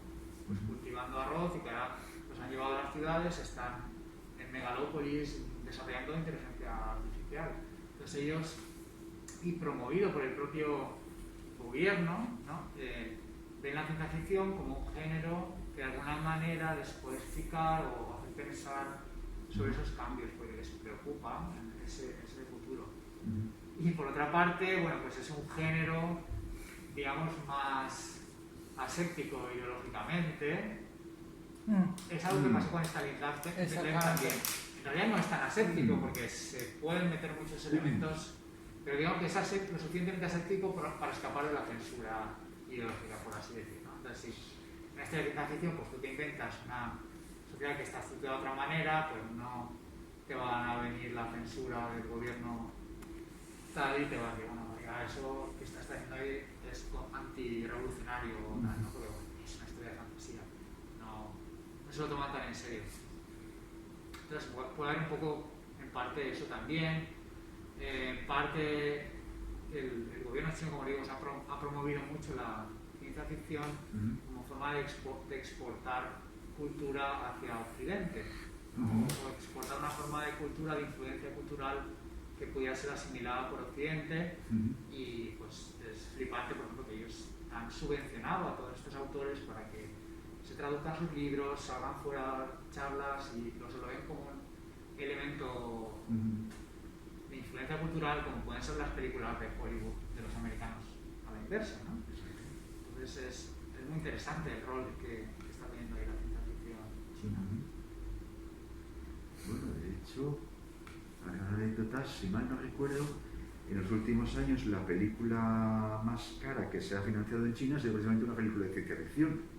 [SPEAKER 1] pues, cultivando arroz y que ahora los han llevado a las ciudades, están en megalópolis desarrollando inteligencia artificial. Entonces ellos, y promovido por el propio gobierno, ¿no? Ven la ciencia ficción como un género que de alguna manera les puede explicar o hacer pensar sobre esos cambios, porque les preocupa ese futuro. Y por otra parte, bueno, pues es un género, digamos, más aséptico ideológicamente. Es algo que pasa con Stalin también. En realidad no es tan aséptico porque se pueden meter muchos elementos, pero digamos que es lo suficientemente aséptico para escapar de la censura ideológica, por así decirlo. Entonces, sí, en esta ciencia ficción, pues tú te inventas una sociedad que está estructurada de otra manera, pues no te van a venir la censura del gobierno tal y te va a decir, bueno, oiga, eso que estás haciendo ahí es antirrevolucionario, no, pero es una historia de fantasía, no se lo toman tan en serio. Entonces puede haber un poco, en parte, eso también. En parte, el gobierno chino, como digo, ha promovido mucho la ciencia ficción como forma de exportar cultura hacia Occidente, o exportar una forma de cultura, de influencia cultural que pudiera ser asimilada por Occidente. Y pues es flipante, por ejemplo, que ellos han subvencionado a todos estos autores para que se traduzcan sus libros, salgan fuera charlas y se lo ven como un elemento de influencia cultural, como pueden ser las películas de Hollywood de los americanos a la inversa, ¿no? Entonces es muy interesante el rol que está teniendo ahí la ciencia ficción china.
[SPEAKER 2] Bueno, de hecho, para anécdotas, si mal no recuerdo, en los últimos años la película más cara que se ha financiado en China ha sido precisamente una película de ciencia ficción.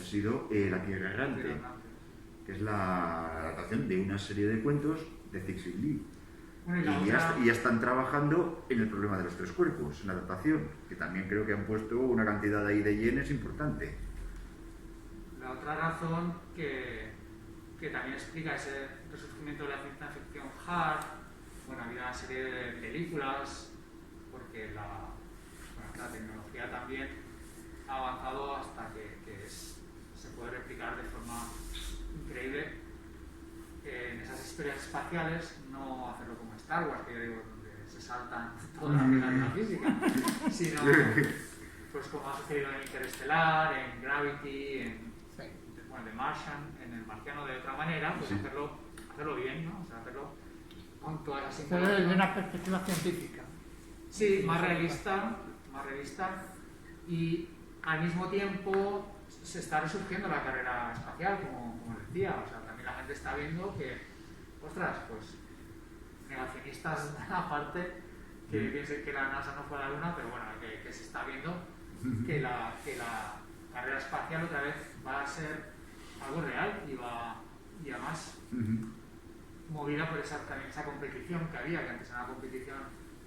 [SPEAKER 2] Ha sido La Tierra Errante, que es la adaptación de una serie de cuentos de Cixin Lee.
[SPEAKER 1] Bueno,
[SPEAKER 2] y ya están trabajando en el problema de los tres cuerpos, en la adaptación, que también creo que han puesto una cantidad ahí de yenes importante.
[SPEAKER 1] La otra razón que también explica ese resurgimiento de la ciencia ficción hard, bueno, había una serie de películas, porque la tecnología también ha avanzado hasta que se puede replicar de forma increíble. En esas historias espaciales, no hacerlo como Star Wars, que yo digo, donde se saltan todas las reglas de la física, sino pues como ha sucedido en Interestelar, en Gravity, bueno, The Martian, en El Marciano de otra manera, pues hacerlo bien, ¿no? O sea, hacerlo con todas las
[SPEAKER 4] Pero desde una perspectiva científica.
[SPEAKER 1] Sí, más realista, y al mismo tiempo se está resurgiendo la carrera espacial, como decía. O sea, también la gente está viendo que, ostras, pues negacionistas aparte, que piensen que la NASA no fue a la Luna, pero bueno, que se está viendo que la carrera espacial otra vez va a ser algo real y además movida por también esa competición que había, que antes era una competición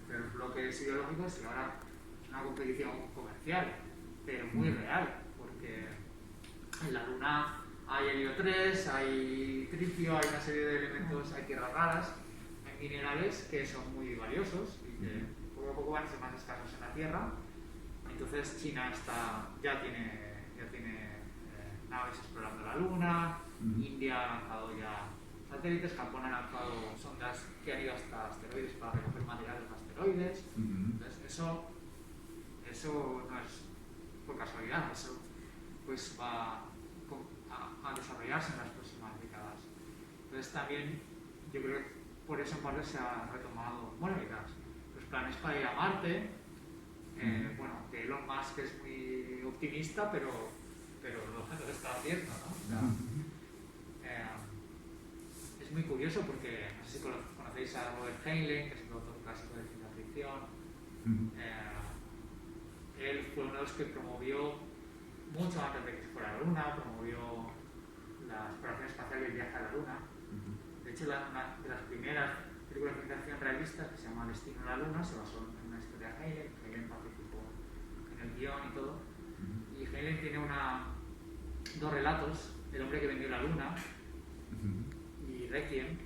[SPEAKER 1] de los bloques ideológicos y ahora es una competición comercial, pero muy real, porque en la Luna hay helio 3, hay tritio, hay una serie de elementos, hay tierras raras, hay minerales que son muy valiosos y que poco a poco van a ser más escasos en la Tierra. Entonces China ya tiene naves explorando la Luna, India ha lanzado ya satélites, Japón ha lanzado sondas que han ido hasta asteroides para recoger material de los asteroides. Entonces eso no es por casualidad, eso pues va a desarrollarse en las próximas décadas. Entonces también yo creo que por eso en parte se ha retomado, bueno, los planes para ir a Marte, bueno, que Elon Musk es muy optimista, pero lo está haciendo, ¿no? Es muy curioso porque, no sé si conocéis a Robert Heinlein, que es un autor clásico de ciencia ficción. Él fue uno de los que promovió, mucho antes de que se fuera a la Luna, promovió la exploración espacial y el viaje a la Luna. De hecho, una de las primeras películas de ciencia ficción realistas, que se llama Destino a la Luna, se basó en una historia de Heinlein. Heinlein participó en el guión y todo. Y Heinlein tiene dos relatos, El hombre que vendió la Luna y Requiem,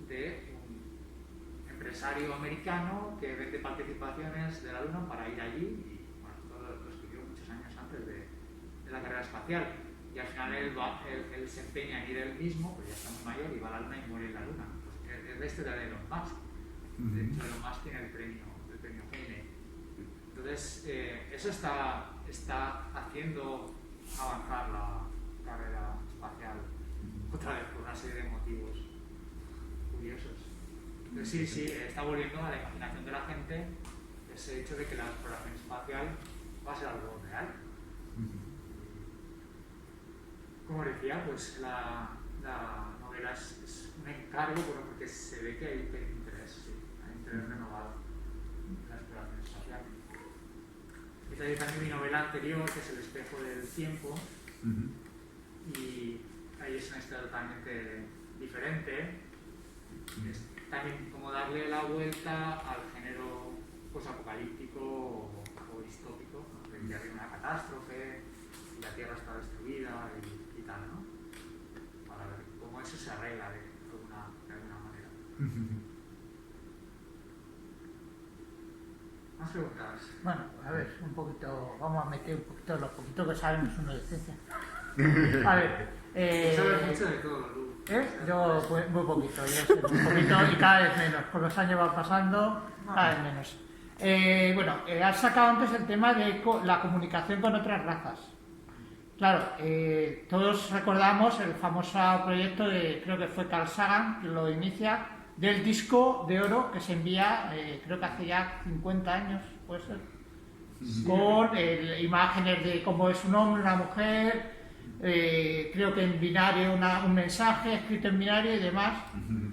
[SPEAKER 1] de un empresario americano que vende participaciones de la Luna para ir allí, y bueno, todo lo escribió muchos años antes de la carrera espacial, y al final él se empeña en ir él mismo, pero ya está muy mayor y va a la Luna y muere en la Luna. Pues es la historia de Elon Musk. De hecho, Elon Musk tiene el premio Heinlein. Entonces eso está haciendo avanzar la carrera espacial otra vez por una serie de motivos curiosos. Entonces sí, está volviendo a la imaginación de la gente ese hecho de que la exploración espacial va a ser algo real. Como decía, pues la novela es un encargo, porque se ve que hay interés renovado en la exploración espacial. Y también mi novela anterior, que es El espejo del tiempo, Y ahí es una historia totalmente diferente. Es también como darle la vuelta al género posapocalíptico o distópico, ¿no? De que ha habido una catástrofe y la Tierra está destruida y tal, ¿no? Para ver cómo eso se arregla de alguna manera. ¿Más preguntas?
[SPEAKER 4] Bueno, a ver, un poquito, vamos a meter un poquito lo poquito que sabemos uno de ciencia. A ver,
[SPEAKER 1] Sabes mucho de todo, Lu.
[SPEAKER 4] yo pues, muy poquito, yo sé, muy poquito y cada vez menos. Con los años van pasando, cada vez menos. Bueno, has sacado antes el tema de la comunicación con otras razas. Claro, todos recordamos el famoso proyecto de, creo que fue Carl Sagan, que lo inicia, del disco de oro que se envía, creo que hace ya 50 años, puede ser, con imágenes de cómo es un hombre, una mujer, creo que en binario un mensaje escrito en binario y demás.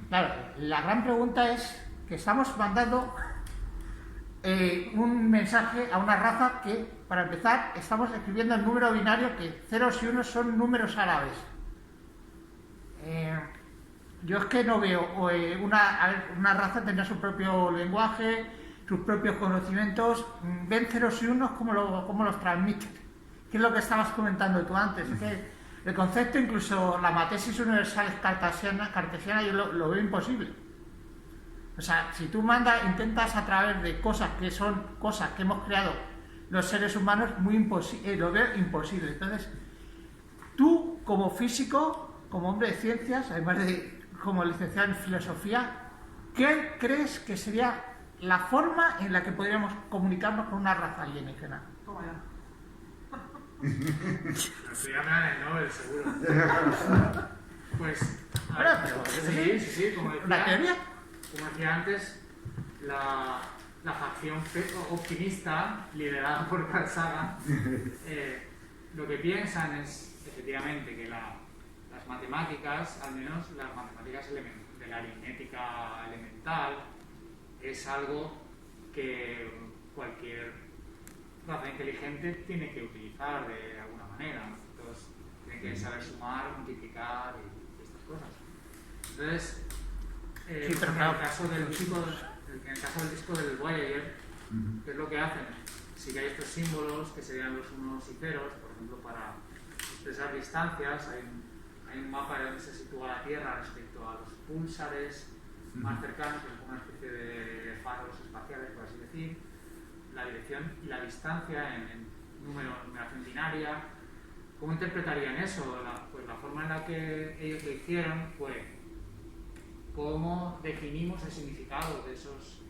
[SPEAKER 4] Claro, la gran pregunta es que estamos mandando un mensaje a una raza que, para empezar, estamos escribiendo el número binario, que ceros y unos son números árabes. Yo es que no veo, una raza tendrá su propio lenguaje, sus propios conocimientos, ven ceros y unos, ¿cómo los transmiten? ¿Qué es lo que estabas comentando tú antes? Es que el concepto, incluso la matesis universal cartesiana, yo lo veo imposible. O sea, si tú intentas a través de cosas que son cosas que hemos creado los seres humanos, lo veo imposible. Entonces, tú como físico, como hombre de ciencias, además de como licenciado en filosofía, ¿qué crees que sería la forma en la que podríamos comunicarnos con una raza alienígena?
[SPEAKER 3] Toma ya.
[SPEAKER 1] Nos voy a ganar el Nobel, seguro. Pues,
[SPEAKER 4] Bueno, pero,
[SPEAKER 1] sí, como
[SPEAKER 4] ¿una teoría?
[SPEAKER 1] Como decía antes, la facción optimista, liderada por Carl Sagan, lo que piensan es, efectivamente, que las matemáticas, al menos las matemáticas de la aritmética elemental, es algo que cualquier raza inteligente tiene que utilizar de alguna manera, ¿no? Entonces, tiene que saber sumar, multiplicar y estas cosas. Entonces,
[SPEAKER 4] Sí, pero
[SPEAKER 1] en
[SPEAKER 4] claro,
[SPEAKER 1] el caso del disco del Voyager, ¿qué es lo que hacen? Sí que hay estos símbolos que serían los unos y ceros, por ejemplo, para expresar distancias. Hay un mapa de donde se sitúa la Tierra respecto a los púlsares más cercanos, que es como una especie de faros espaciales, por así decir. La dirección y la distancia en numeración binaria. ¿Cómo interpretarían eso? Pues la forma en la que ellos lo hicieron fue cómo definimos el significado de esos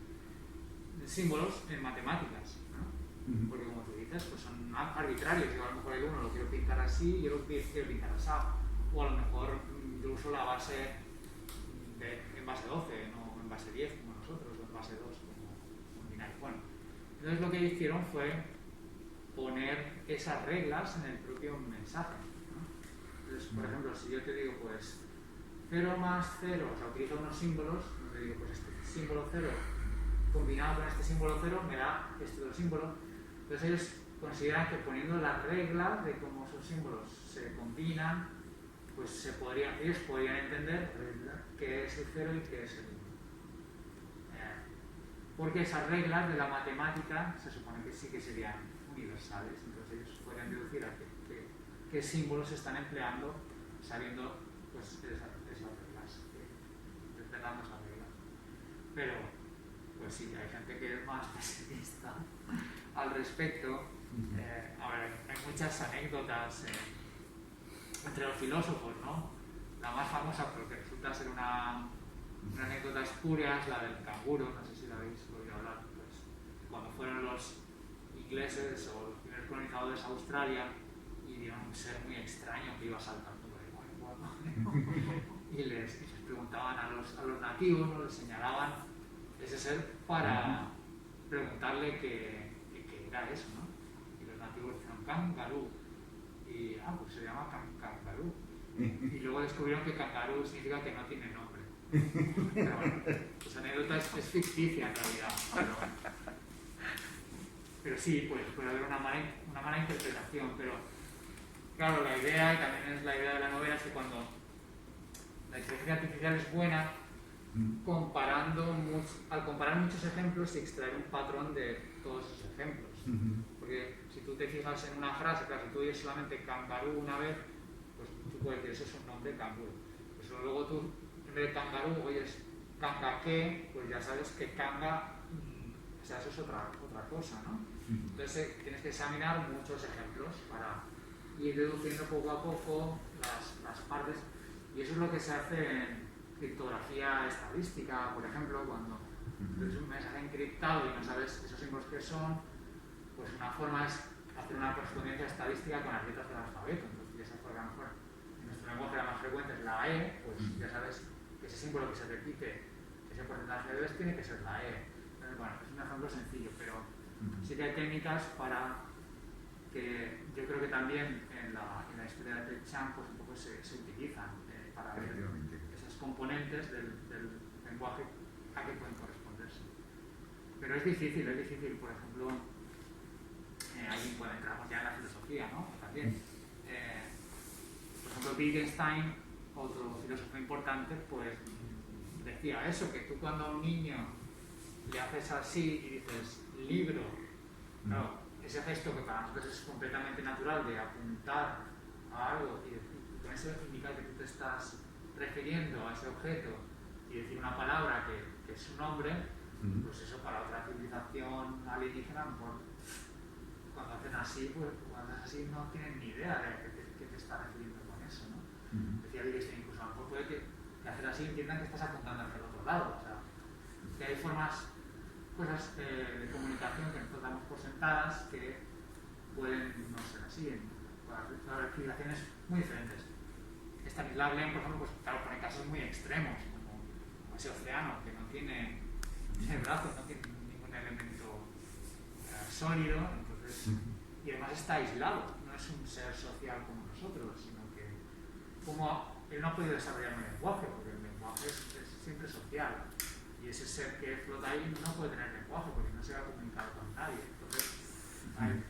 [SPEAKER 1] símbolos en matemáticas, ¿no? Porque como tú dices, pues son arbitrarios. Yo a lo mejor el uno lo quiero pintar así y yo lo quiero pintar así. O a lo mejor yo uso la base en base 12, no en base 10 como nosotros, o en base 2 como binario. Bueno, entonces lo que hicieron fue poner esas reglas en el propio mensaje, ¿no? Entonces, por ejemplo, si yo te digo, pues 0 más 0, o sea, utilizo unos símbolos, te digo, pues este símbolo 0 combinado con este símbolo 0 me da este otro símbolo. Entonces ellos consideran que poniendo las reglas de cómo esos símbolos se combinan, pues ellos podrían entender qué es el 0 y qué es el 1. Porque esas reglas de la matemática se supone que sí que serían universales, entonces ellos podrían deducir a qué símbolos se están empleando sabiendo pues esas reglas, interpretando esas reglas. Pero, pues sí, hay gente que es más pesimista al respecto. A ver, hay muchas anécdotas entre los filósofos, ¿no? La más famosa, porque resulta ser una anécdota espuria, es la del canguro, no sé si la habéis oído hablar. Pues, cuando fueron los ingleses o los primeros colonizadores a Australia y vieron un ser muy extraño que iba saltando por el y les preguntaban a los nativos, ¿no? Les señalaban ese ser para preguntarle qué era eso, ¿no? Y los nativos dijeron kangaroo. Y pues se llama kangaroo. Y luego descubrieron que kangaroo significa que no tiene nombre. Pero bueno, esa anécdota es ficticia en realidad. Pero sí, pues puede haber una mala interpretación, pero claro, la idea, y también es la idea de la novela, es que cuando la inteligencia artificial es buena, al comparar muchos ejemplos y extraer un patrón de todos esos ejemplos. Porque si tú te fijas en una frase, claro, si tú oyes solamente kangaroo una vez, pues tú puedes decir, eso es un nombre canguro. Pues luego tú, en vez de kangaroo, oyes kangaqué, pues ya sabes que kanga, o sea, eso es otra cosa, ¿no? Entonces tienes que examinar muchos ejemplos para ir deduciendo poco a poco las partes, y eso es lo que se hace en criptografía estadística, por ejemplo, cuando tienes un mensaje encriptado y no sabes esos símbolos que son, pues una forma es hacer una correspondencia estadística con las letras del alfabeto. Entonces ya sabes, por ejemplo, en nuestro lenguaje la más frecuente es la E, pues ya sabes que ese símbolo que se repite, ese porcentaje de veces tiene que ser la E. Entonces, bueno, es un ejemplo sencillo, pero sí que hay técnicas para que yo creo que también en la historia de PeckChamp pues un poco se utilizan para ver esos componentes del lenguaje a que pueden corresponderse. Pero es difícil, por ejemplo, ahí puede entrar ya en la filosofía, ¿no? También. Por ejemplo, Wittgenstein, otro filósofo importante, pues decía eso, que tú cuando a un niño le haces así y dices libro, claro, ese gesto que para nosotros es completamente natural de apuntar a algo y con eso indicar que tú te estás refiriendo a ese objeto y decir una palabra que es su nombre, pues eso para otra civilización alienígena, cuando hacen así, pues cuando hacen así no tienen ni idea de qué te está refiriendo con eso, ¿no? Decía Wittgenstein, incluso a lo mejor puede que hacer así entiendan que estás apuntando hacia el otro lado, o sea, que hay cosas de comunicación que nosotros damos por sentadas que pueden no ser así, para civilizaciones muy diferentes. Stanislav Lem, por ejemplo, pues claro, pone casos muy extremos, como ese océano que no tiene brazos, no tiene ningún elemento sólido, entonces, y además está aislado, no es un ser social como nosotros, sino que como él no ha podido desarrollar un lenguaje, porque el lenguaje es siempre social, y ese ser que flota ahí no puede tener lenguaje porque no se va a comunicar con nadie. Entonces hay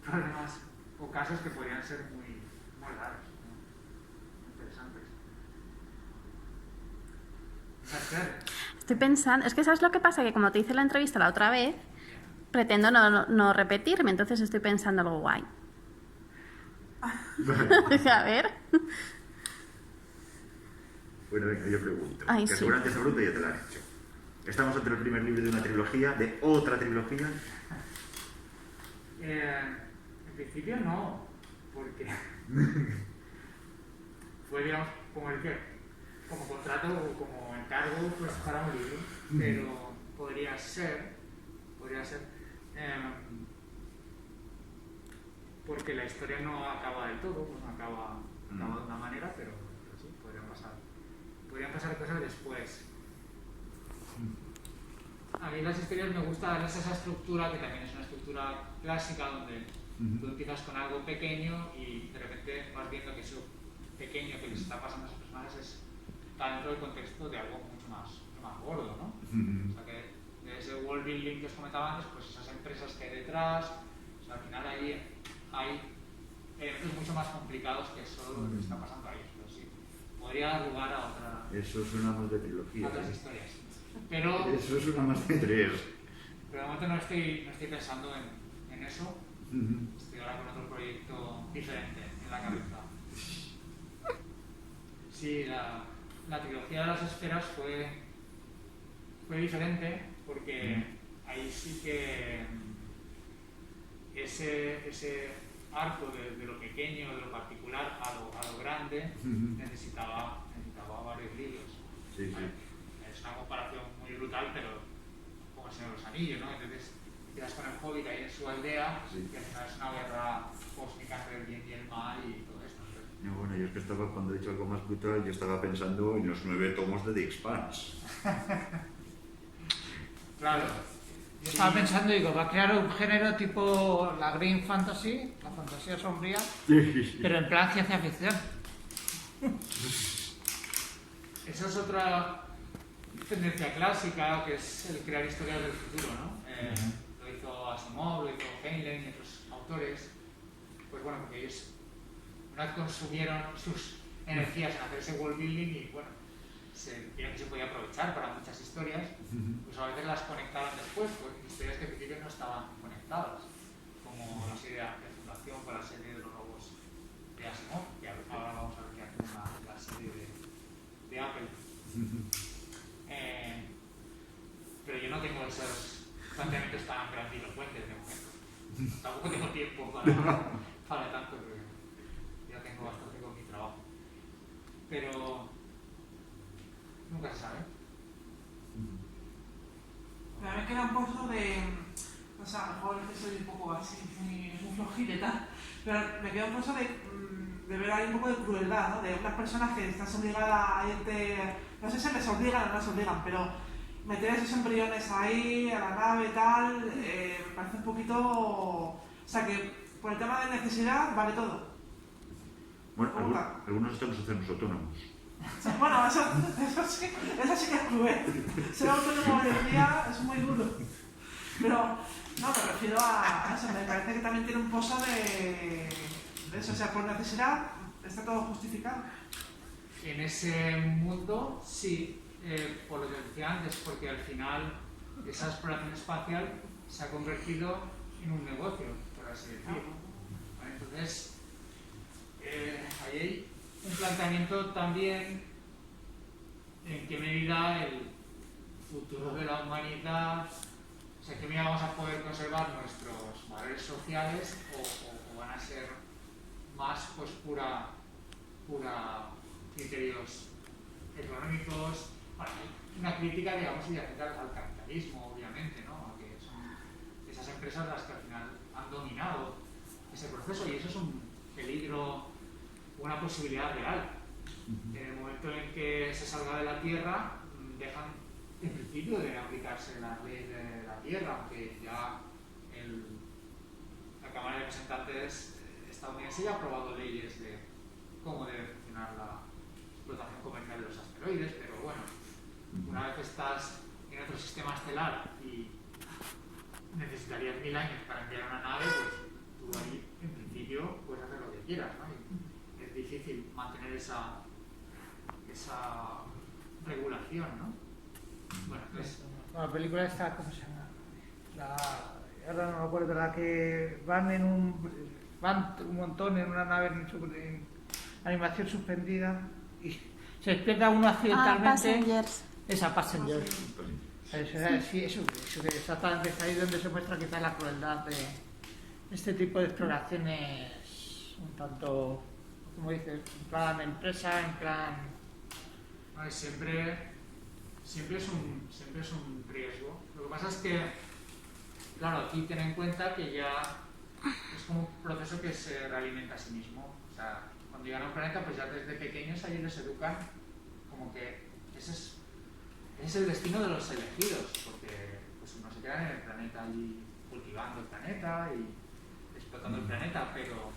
[SPEAKER 1] problemas o casos que podrían ser muy raros, ¿no? Interesantes.
[SPEAKER 5] Estoy pensando, es que ¿sabes lo que pasa? Que como te hice la entrevista la otra vez, pretendo no repetirme, entonces estoy pensando algo guay. A ver.
[SPEAKER 2] Bueno, venga, yo pregunto.
[SPEAKER 5] Ay,
[SPEAKER 2] que
[SPEAKER 5] sí.
[SPEAKER 2] seguramente esa pregunta ya te la han hecho. ¿Estamos ante el primer libro de una trilogía, de otra trilogía?
[SPEAKER 1] En principio no, porque fue, digamos, como contrato o como encargo pues, para un libro, pero podría ser, porque la historia no acaba del todo, pues no acaba de una manera, pero sí, podrían pasar cosas después. A mí las historias me gusta darles esa estructura, que también es una estructura clásica, donde tú empiezas con algo pequeño y de repente vas viendo que eso pequeño que les está pasando a esos personajes está dentro del contexto de algo mucho más gordo, ¿no? O sea que de ese world building que os comentaba antes, pues esas empresas que hay detrás, o sea, al final ahí hay elementos mucho más complicados que solo lo que está pasando ahí. Pero sí, podría dar lugar a
[SPEAKER 2] Eso suena más de trilogía.
[SPEAKER 1] otras historias. Pero
[SPEAKER 2] Eso suena más de tres.
[SPEAKER 1] Pero de momento no estoy pensando en eso. Estoy ahora con otro proyecto diferente en la cabeza. Sí, la trilogía de las esferas fue diferente porque ahí sí que ese arco de lo pequeño, de lo particular a lo grande necesitaba varios libros.
[SPEAKER 2] Sí,
[SPEAKER 1] ¿vale? Es una comparación muy brutal, pero como el Señor de los Anillos, ¿no? Entonces quedas con el Hobbit ahí en su aldea y al final es una guerra cósmica entre el bien y el mal y todo esto.
[SPEAKER 2] No, bueno, yo es que cuando he dicho algo más brutal, yo estaba pensando en los 9 tomos de The Expanse.
[SPEAKER 1] Claro.
[SPEAKER 4] Yo estaba pensando, digo, va a crear un género tipo la Green Fantasy, la fantasía sombría, pero en plan ciencia ficción.
[SPEAKER 1] Eso es otra tendencia clásica, que es el crear historias del futuro, ¿no? Lo hizo Asimov, lo hizo Heinlein y otros autores. Pues bueno, porque ellos una vez consumieron sus energías en hacer ese world building y bueno, vieron que se podía aprovechar para muchas historias, pues a veces las conectaron después, pues historias que en principio no estaban conectadas, como la serie de Fundación con la serie de los robots de Asimov, y ahora vamos a ver qué hace la serie de Apple. Pero yo no tengo esos planteamientos tan grandilocuentes de momento. Tampoco tengo tiempo para tanto, porque ya tengo bastante con mi trabajo. Pero nunca se sabe.
[SPEAKER 3] A mí me queda un poco de... O sea, a lo mejor es que soy un poco así, muy flojita y tal, pero me queda un poco de ver ahí un poco de crueldad, ¿no? De unas personas que estás obligada a irte... No sé si les obligan o no les obligan, pero meter esos embriones ahí, a la nave y tal, me parece un poquito... O sea, que por el tema de necesidad vale todo.
[SPEAKER 2] Bueno, algunos estamos hacernos autónomos.
[SPEAKER 3] Bueno, eso sí que es cruel. Ser autónomo hoy en día es muy duro. Pero, no, me refiero a eso. Me parece que también tiene un pozo de eso. O sea, por necesidad está todo justificado.
[SPEAKER 1] En ese mundo, sí, por lo que decía antes, porque al final esa exploración espacial se ha convertido en un negocio, por así decirlo. Vale, entonces, ahí hay un planteamiento también en qué medida el futuro de la humanidad, o sea, qué medida vamos a poder conservar nuestros valores sociales o van a ser más pues pura criterios económicos. Bueno, una crítica, digamos, subyacente al capitalismo, obviamente, ¿no? Que son esas empresas las que al final han dominado ese proceso y eso es un peligro, una posibilidad real. En el momento en que se salga de la Tierra, dejan en principio de aplicarse las leyes de la Tierra, aunque ya la Cámara de Representantes estadounidense ya ha aprobado leyes de cómo debe funcionar la explotación comercial de los asteroides, pero bueno, una vez estás en otro sistema estelar y necesitarías 1000 años para enviar una nave, pues tú ahí en principio puedes hacer lo que quieras, ¿no? Y es difícil mantener esa regulación, ¿no? Bueno, pues...
[SPEAKER 4] La película esta, ¿cómo se llama? Ahora no me acuerdo, ¿verdad? Que van un montón en una nave en animación suspendida y se despierta uno accidentalmente.
[SPEAKER 5] Passengers.
[SPEAKER 4] Esa Passengers. Sí, eso exactamente, es ahí donde se muestra quizás la crueldad de este tipo de exploraciones un tanto, como dices, en plan empresa, en plan...
[SPEAKER 1] Vale, siempre es un riesgo. Lo que pasa es que, claro, aquí ten en cuenta que ya es como un proceso que se realimenta a sí mismo. O sea, cuando llegan a un planeta, pues ya desde pequeños allí les educan como que ese es el destino de los elegidos, porque pues uno se queda en el planeta allí cultivando el planeta y explotando el planeta, pero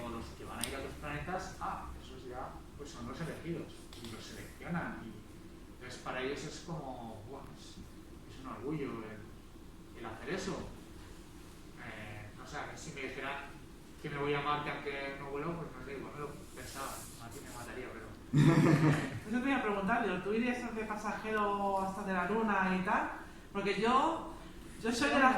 [SPEAKER 1] los que van a ir a otros planetas, esos ya pues son los elegidos y los seleccionan y entonces para ellos es como, bueno, es un orgullo el hacer eso. No sé, si me dijeran que me voy a Marte aunque no vuelo, pues no sé, igual me lo pensaba, a ti me mataría, pero...
[SPEAKER 3] Eso te iba a preguntar, ¿tú irías de pasajero hasta de la Luna y tal? Porque yo soy de las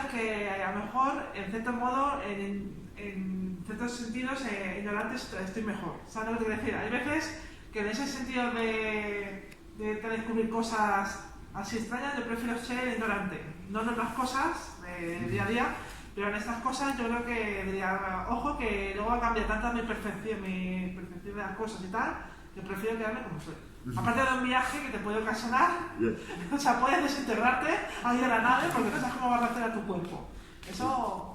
[SPEAKER 3] que a lo mejor, en cierto modo, en ciertos sentidos ignorantes estoy mejor. ¿Sabes lo que te quiero decir? Hay veces que en ese sentido de descubrir cosas así extrañas, yo prefiero ser ignorante. No en otras cosas de día a día, pero en estas cosas yo creo que diría, ojo, que luego va a cambiar tanto mi percepción de las cosas y tal, que prefiero quedarme como soy. Aparte de un viaje que te puede ocasionar, o sea, puedes desintegrarte ahí de la nave porque no sabes cómo va a reaccionar tu cuerpo. Eso...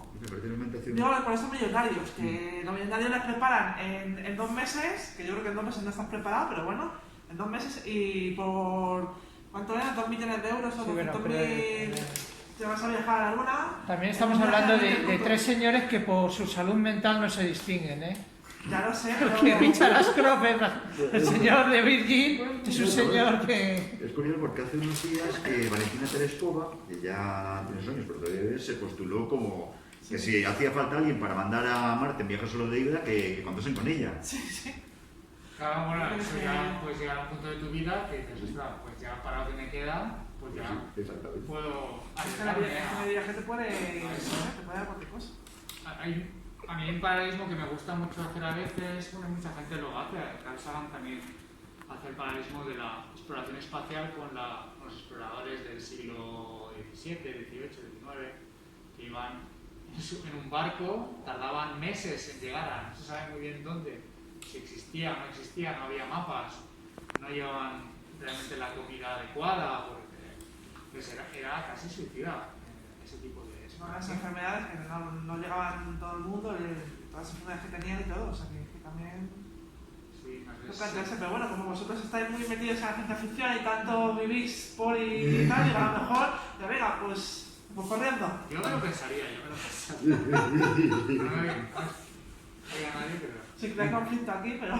[SPEAKER 3] Yo por eso millonarios, que los millonarios les preparan en 2 meses, que yo creo que en 2 meses no estás preparado, pero bueno, en 2 meses y por... ¿Cuánto era? 2 millones de euros o 200.000... ¿Te vas a viajar a la Luna?
[SPEAKER 4] También estamos hablando de 3 señores que por su salud mental no se distinguen, ¿eh?
[SPEAKER 3] Ya lo sé,
[SPEAKER 4] porque Richard Ashcroft, el señor de Virgin, es un señor que...
[SPEAKER 2] Es curioso porque hace unos días que Valentina Tereskova, que ya tiene años, pero todavía se postuló como Que si hacía falta alguien para mandar a Marte en viaje solo de ida, que contasen con ella.
[SPEAKER 3] Sí.
[SPEAKER 1] Claro, bueno, eso ya puedes llegar a un punto de tu vida que dices, ostras, pues ya para lo que me queda, pues ya
[SPEAKER 2] Exactamente.
[SPEAKER 1] puedo
[SPEAKER 3] Es que la viaje te puede dar cualquier cosa.
[SPEAKER 1] A mí hay un paralelismo que me gusta mucho hacer a veces, bueno, mucha gente lo hace, Carl Sagan también hace el paralelismo de la exploración espacial con los exploradores del siglo XVII, XVIII, XIX, que iban en un barco, tardaban meses en llegar a no se sabe muy bien dónde, si existía o no existía, no había mapas, no llevaban realmente la comida adecuada, porque pues era casi suicida ese tipo de...
[SPEAKER 3] Las enfermedades que no llegaban todo el mundo, todas las enfermedades que tenían y todo, o sea que también...
[SPEAKER 1] Sí,
[SPEAKER 3] pero bueno, como vosotros estáis muy metidos en la ciencia ficción y tanto vivís por y tal, y a lo mejor, ya venga, pues corriendo.
[SPEAKER 1] Yo me lo pensaría. No me oiga nadie, pero...
[SPEAKER 3] Sí, que hay conflicto aquí, pero...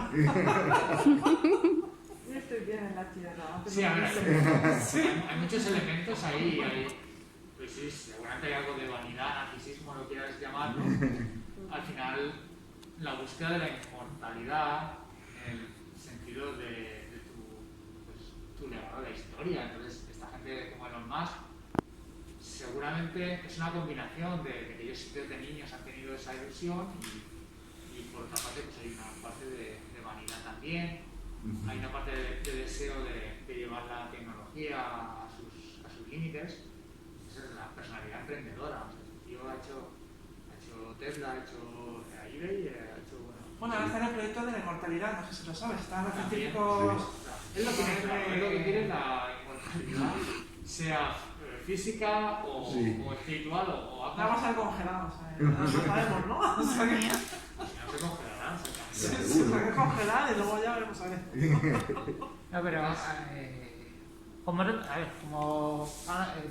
[SPEAKER 6] Yo estoy bien en la tierra.
[SPEAKER 1] Sí, a ver, hay muchos elementos ahí. Pues sí, seguramente hay algo de vanidad, narcisismo, lo quieras llamarlo. Al final, la búsqueda de la inmortalidad, en el sentido de tu legado de la historia. Entonces, esta gente como Elon Musk, seguramente es una combinación de que ellos desde niños han tenido esa ilusión y por otra parte pues hay una parte de vanidad también, hay una parte de deseo de llevar la tecnología a sus límites. Esa es la personalidad emprendedora. O sea, el tío ha hecho Tesla, ha hecho eBay, ha hecho...
[SPEAKER 3] Bueno, ahora está en el proyecto de la inmortalidad, no sé si lo sabes, están los
[SPEAKER 1] también,
[SPEAKER 3] científicos...
[SPEAKER 1] Es lo que tiene claro, es lo que quiere la inmortalidad, sea física o espiritual o
[SPEAKER 3] La vamos a ver congelados, no lo sabemos, ¿no? O sea que...
[SPEAKER 1] No se congelarán,
[SPEAKER 3] Se va a congelar y luego ya veremos a ver.
[SPEAKER 4] No, pero como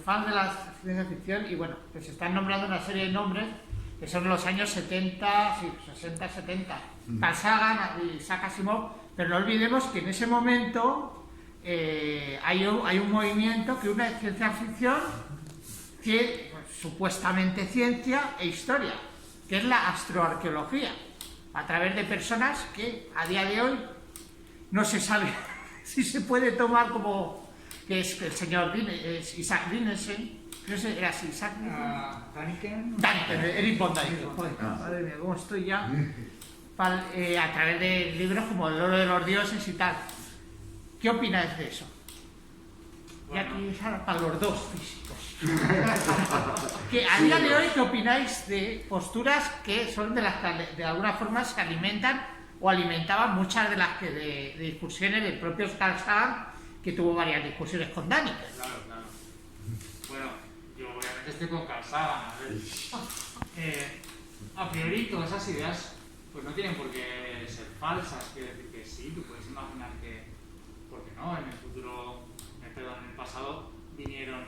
[SPEAKER 4] fan de la ciencia ficción, y bueno, pues se están nombrando una serie de nombres que son los años 70, sí, 60, 70. Carl Sagan y Isaac Asimov, pero no olvidemos que en ese momento hay un movimiento que une ciencia ficción, que pues, supuestamente ciencia e historia, que es la astroarqueología, a través de personas que a día de hoy no se sabe si se puede tomar como que es el señor Isaac Dinesen, no sé, era así, Isaac
[SPEAKER 1] Daniken,
[SPEAKER 4] Eric von Daniken. Madre mía, cómo estoy ya. A través de libros como El oro de los dioses y tal. ¿Qué opináis de eso?
[SPEAKER 1] Bueno.
[SPEAKER 4] Y aquí es para los dos físicos. Que a día de hoy, ¿qué opináis de posturas que son de las que de alguna forma se alimentan o alimentaban muchas de las que de discusiones del propio Carl Sagan, que tuvo varias discusiones con Daniken?
[SPEAKER 1] Claro. Bueno, yo obviamente estoy con Carl Sagan. A priori todas esas ideas pues no tienen por qué ser falsas. Quiere decir que sí, tú puedes imaginar que, porque no, en el pasado vinieron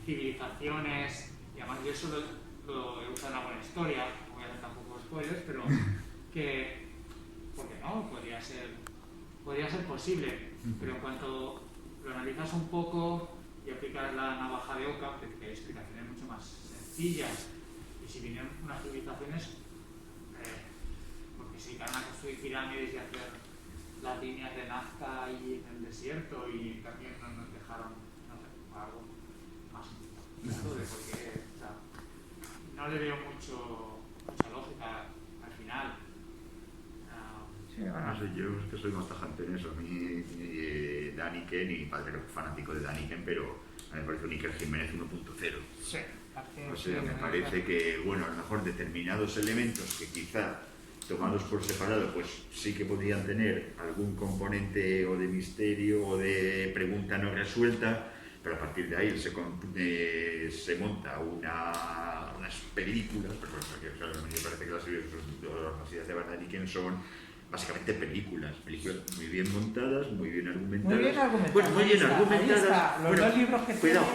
[SPEAKER 1] civilizaciones, y además yo eso lo he usado en alguna historia, no voy a hacer tampoco spoilers, pero que, porque no, podría ser posible, pero en cuanto lo analizas un poco y aplicas la navaja de Occam, que hay explicaciones mucho más sencillas, y si vinieron unas civilizaciones, porque se dedicaron a construir pirámides y hacer las líneas de Nazca ahí en el desierto, y también no nos dejaron, no sé, algo más porque o sea, no le veo mucha lógica al final.
[SPEAKER 2] No sé, yo es que soy más tajante en eso. A mí Daniken, y mi padre era fanático de Daniken, pero a mí me parece un Iker Jiménez 1.0.
[SPEAKER 4] Sí.
[SPEAKER 2] O sea, me parece que, bueno, a lo mejor determinados elementos que quizá tomados por separado, pues sí que podrían tener algún componente o de misterio o de pregunta no resuelta, pero a partir de ahí se monta unas películas, porque claro, a mí me parece que las ideas de Daniken son básicamente películas muy bien montadas, muy bien argumentadas.
[SPEAKER 4] Muy bien argumentadas.
[SPEAKER 2] Bueno, muy bien argumentadas.
[SPEAKER 4] Los dos libros que
[SPEAKER 2] cuidado,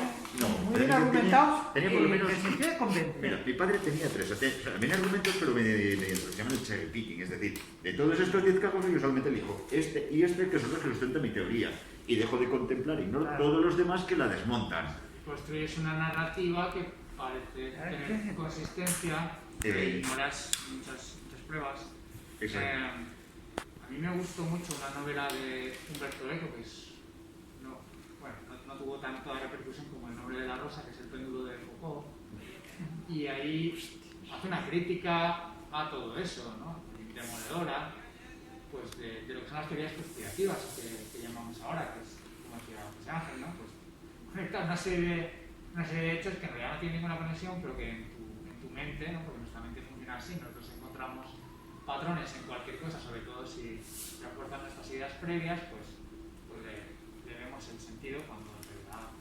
[SPEAKER 4] muy bien argumentados,
[SPEAKER 2] tenía por lo menos...
[SPEAKER 4] que se quiere convencer.
[SPEAKER 2] Mira, mi padre tenía 3, también argumentos, pero me llaman el cherry picking, es decir, de todos estos 10 cajos yo solamente elijo este y este, que son los que sustentan mi teoría, y dejo de contemplar y no todos los demás que la desmontan.
[SPEAKER 1] Construyes una narrativa que parece tener consistencia y ignoras muchas pruebas. A mí me gustó mucho una novela de Umberto Eco, que no tuvo tanta repercusión como El nombre de la rosa, que es El péndulo de Foucault, y ahí hace una crítica a todo eso, ¿no? Demoledora, pues de lo que son las teorías conspirativas que llamamos ahora, que es, como decía José Ángel, ¿no? Pues conecta una serie de hechos que en realidad no tienen ninguna conexión, pero que en tu mente, ¿no? Porque nuestra mente funciona así, nosotros encontramos patrones en cualquier cosa, sobre todo si refuerzan nuestras ideas previas, pues le vemos el sentido cuando en realidad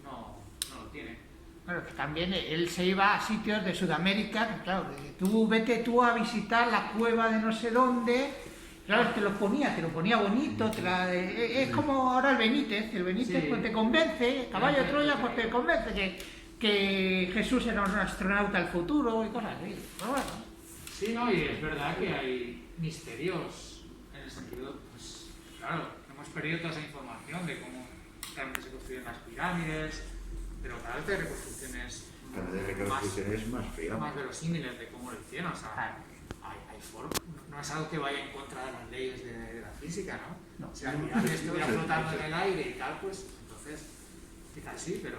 [SPEAKER 1] no lo tiene.
[SPEAKER 4] Claro, que también él se iba a sitios de Sudamérica, claro, vete tú a visitar la cueva de no sé dónde, claro, te lo ponía bonito, es como ahora el Benítez sí. Pues te convence, Caballo de Troya, pues te convence que Jesús era un astronauta del futuro y cosas así, pero bueno.
[SPEAKER 1] Sí, no, y es verdad que hay misterios, en el sentido, pues claro, hemos perdido toda esa información de cómo realmente se construyen las pirámides, pero cada vez hay reconstrucciones más verosímiles de cómo lo hicieron. O sea, hay formas. No es algo que vaya en contra de las leyes de la física, ¿no? Si la pirámide estuviera flotando en el aire y tal, pues entonces quizás sí, pero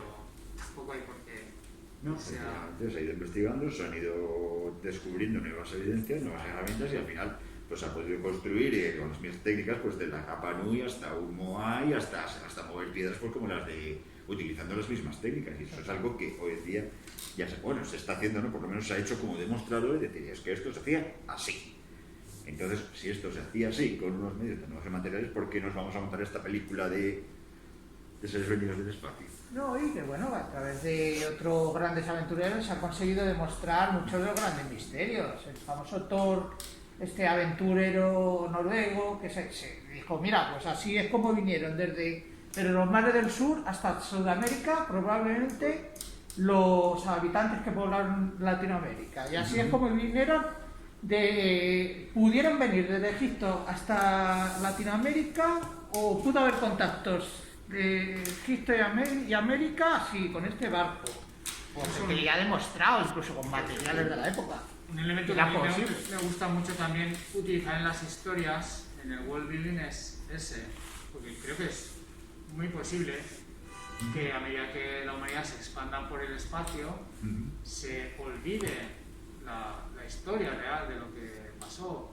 [SPEAKER 1] tampoco hay por qué.
[SPEAKER 2] No, se ha ido investigando, se han ido descubriendo nuevas evidencias, nuevas herramientas y al final pues se ha podido construir con las mismas técnicas, pues de la capa Nui hasta un Moai, hasta mover piedras pues como las de utilizando las mismas técnicas, y eso es algo que hoy en día ya se está haciendo, ¿no? Por lo menos se ha hecho como demostrador de decir, es que esto se hacía así. Entonces, si esto se hacía así, con unos medios de tecnología materiales, ¿por qué nos vamos a montar esta película de seres venidos del espacio?
[SPEAKER 4] No, y que bueno, a través de otros grandes aventureros se ha conseguido demostrar muchos de los grandes misterios. El famoso Thor, este aventurero noruego, que se dijo, mira, pues así es como vinieron desde los mares del sur hasta Sudamérica, probablemente los habitantes que poblaron Latinoamérica. Y así es como vinieron, pudieron venir desde Egipto hasta Latinoamérica, o pudo haber contactos de Egipto y América así, con este barco. Porque ya ha demostrado, incluso con materiales de la época.
[SPEAKER 1] Un elemento que a mí me gusta mucho también utilizar en las historias, en el world building, es ese, porque creo que es muy posible que a medida que la humanidad se expanda por el espacio, se olvide la historia real de lo que pasó.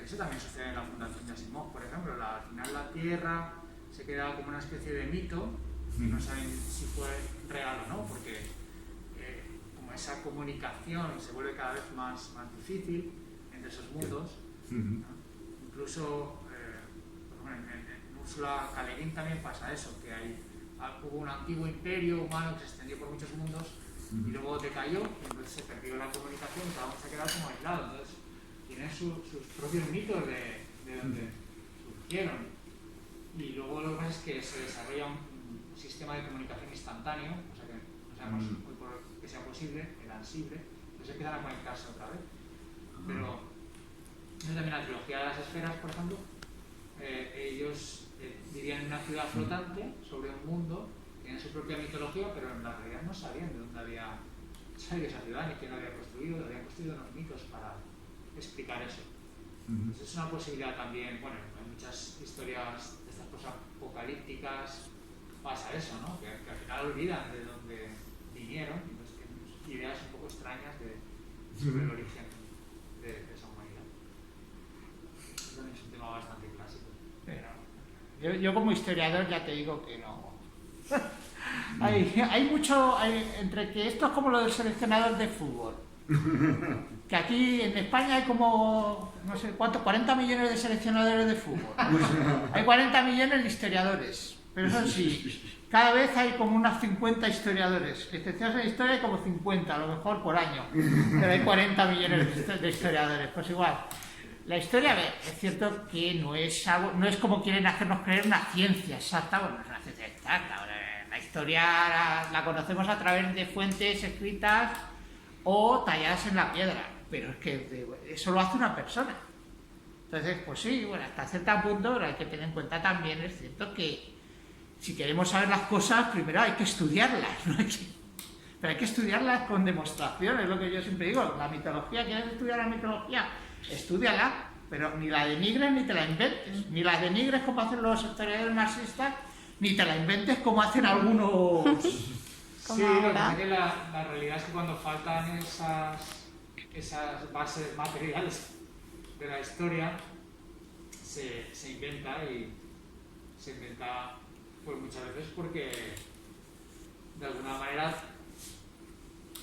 [SPEAKER 1] Eso también sucede en la Fundación de Asimov, por ejemplo. Al final la Tierra se queda como una especie de mito y no saben si fue real o no, porque como esa comunicación se vuelve cada vez más difícil entre esos mundos, ¿no? Incluso en Úrsula K. Le Guin también pasa eso, que hubo un antiguo imperio humano que se extendió por muchos mundos y luego decayó, y entonces se perdió la comunicación y cada uno se ha quedado como aislado. Entonces tienen sus propios mitos de donde surgieron. Y luego lo que pasa es que se desarrolla un sistema de comunicación instantáneo, o sea que no sabemos hoy por hoy que sea posible, el ansible, entonces empiezan a conectarse otra vez. Pero también la trilogía de las esferas, por ejemplo, ellos vivían en una ciudad flotante sobre un mundo, tienen su propia mitología, pero en la realidad no sabían de dónde había salido esa ciudad ni quién la había construido, habían construido unos mitos para explicar eso. Entonces es una posibilidad también, bueno, hay muchas historias de estas cosas apocalípticas, pasa eso, ¿no? Que al final olvidan de dónde vinieron, entonces tienen ideas un poco extrañas sobre el origen de esa humanidad. Eso también es un tema bastante clásico.
[SPEAKER 4] Pero yo como historiador ya te digo que no. Hay mucho, entre que esto es como lo del seleccionador de fútbol. Que aquí en España hay como, no sé cuánto, 40 millones de seleccionadores de fútbol. Hay 40 millones de historiadores. Pero eso sí, cada vez hay como unas 50 historiadores. Licenciados en historia hay como 50, a lo mejor por año. Pero hay 40 millones de historiadores. Pues igual. La historia, a ver, es cierto que no es como quieren hacernos creer una ciencia exacta. Bueno, no es una ciencia exacta. La historia la conocemos a través de fuentes escritas o talladas en la piedra, pero es que eso lo hace una persona. Entonces, pues sí, bueno, hasta cierto punto, pero hay que tener en cuenta también, es cierto que si queremos saber las cosas, primero hay que estudiarlas, ¿no? pero hay que estudiarla con demostración, es lo que yo siempre digo. La mitología, ¿quieres estudiar la mitología? Estúdiala, pero ni la denigres ni te la inventes, ni la denigres como hacen los historiadores marxistas, ni te la inventes como hacen algunos.
[SPEAKER 5] Como
[SPEAKER 1] Sí, lo que
[SPEAKER 5] ahora.
[SPEAKER 1] pasa es que la realidad es que cuando faltan esas bases materiales de la historia, se inventa pues muchas veces porque de alguna manera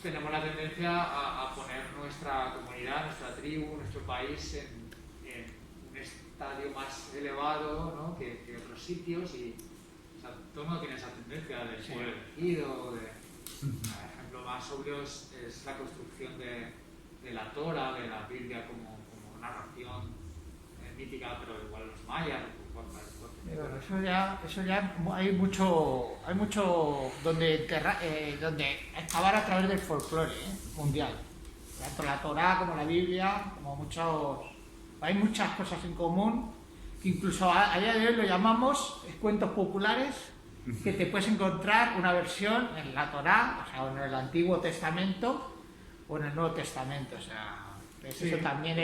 [SPEAKER 1] tenemos la tendencia a poner nuestra comunidad, nuestra tribu, nuestro país en un estadio más elevado, ¿no? que otros sitios, y o sea, todo el mundo tiene esa tendencia del pueblo elegido. El ejemplo más obvio es la construcción de la Torah, de la Biblia como narración mítica, pero igual los mayas.
[SPEAKER 4] Bueno, eso ya hay mucho donde excavar a través del folclore mundial. Tanto la Torá como la Biblia, hay muchas cosas en común, que incluso a día de hoy lo llamamos cuentos populares, que te puedes encontrar una versión en la Torá, o sea, o en el Antiguo Testamento o en el Nuevo Testamento, o sea, eso también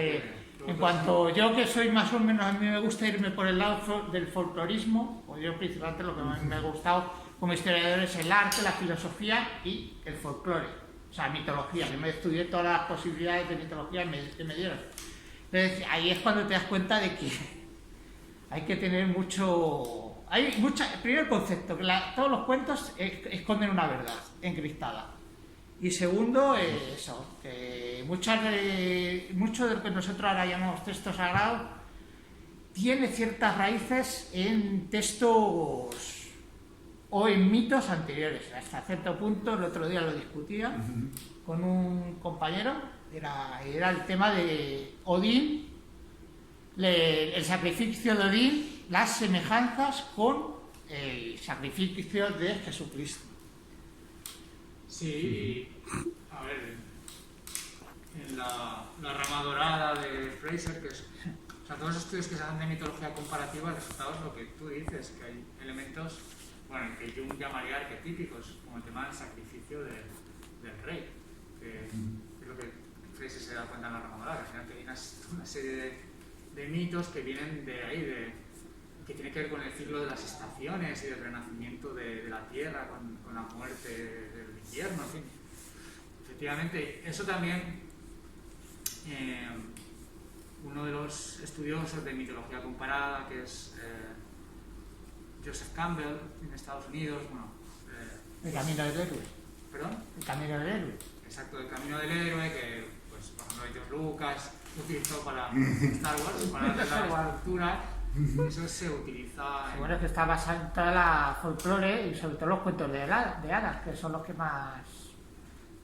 [SPEAKER 4] en cuanto yo que soy más o menos, a mí me gusta irme por el lado del folclorismo, o yo principalmente lo que me ha gustado como historiador es el arte, la filosofía y el folclore, o sea, mitología. Yo me estudié todas las posibilidades de mitología que me dieron. Entonces ahí es cuando te das cuenta de que hay que tener primero el concepto, que todos los cuentos esconden una verdad encriptada. Y segundo, eso, que mucho de lo que nosotros ahora llamamos texto sagrado tiene ciertas raíces en textos o en mitos anteriores. Hasta cierto punto, el otro día lo discutía con un compañero, era el tema de Odín, el sacrificio de Odín, las semejanzas con el sacrificio de Jesucristo.
[SPEAKER 1] Sí, a ver, en la rama dorada de Fraser, que es, o sea, todos los estudios que se hacen de mitología comparativa, el resultado es lo que tú dices, que hay elementos, bueno, que Jung llamaría arquetípicos, como el tema del sacrificio del rey, que es lo que Fraser se da cuenta en la rama dorada, que al final que hay una serie de mitos que vienen de ahí, que tiene que ver con el ciclo de las estaciones y del renacimiento de la tierra con la muerte del invierno, en fin. Efectivamente, eso también, uno de los estudiosos de mitología comparada, que es Joseph Campbell, en Estados Unidos,
[SPEAKER 4] El camino del héroe.
[SPEAKER 1] ¿Perdón?
[SPEAKER 4] El camino del héroe.
[SPEAKER 1] Exacto, el camino del héroe, que, pues, por ejemplo, George Lucas utilizó para Star Wars, para darle la estructura. Eso se utiliza.
[SPEAKER 4] Sí, bueno, es que está basado en toda la folclore y sobre todo los cuentos de hadas, que son los que más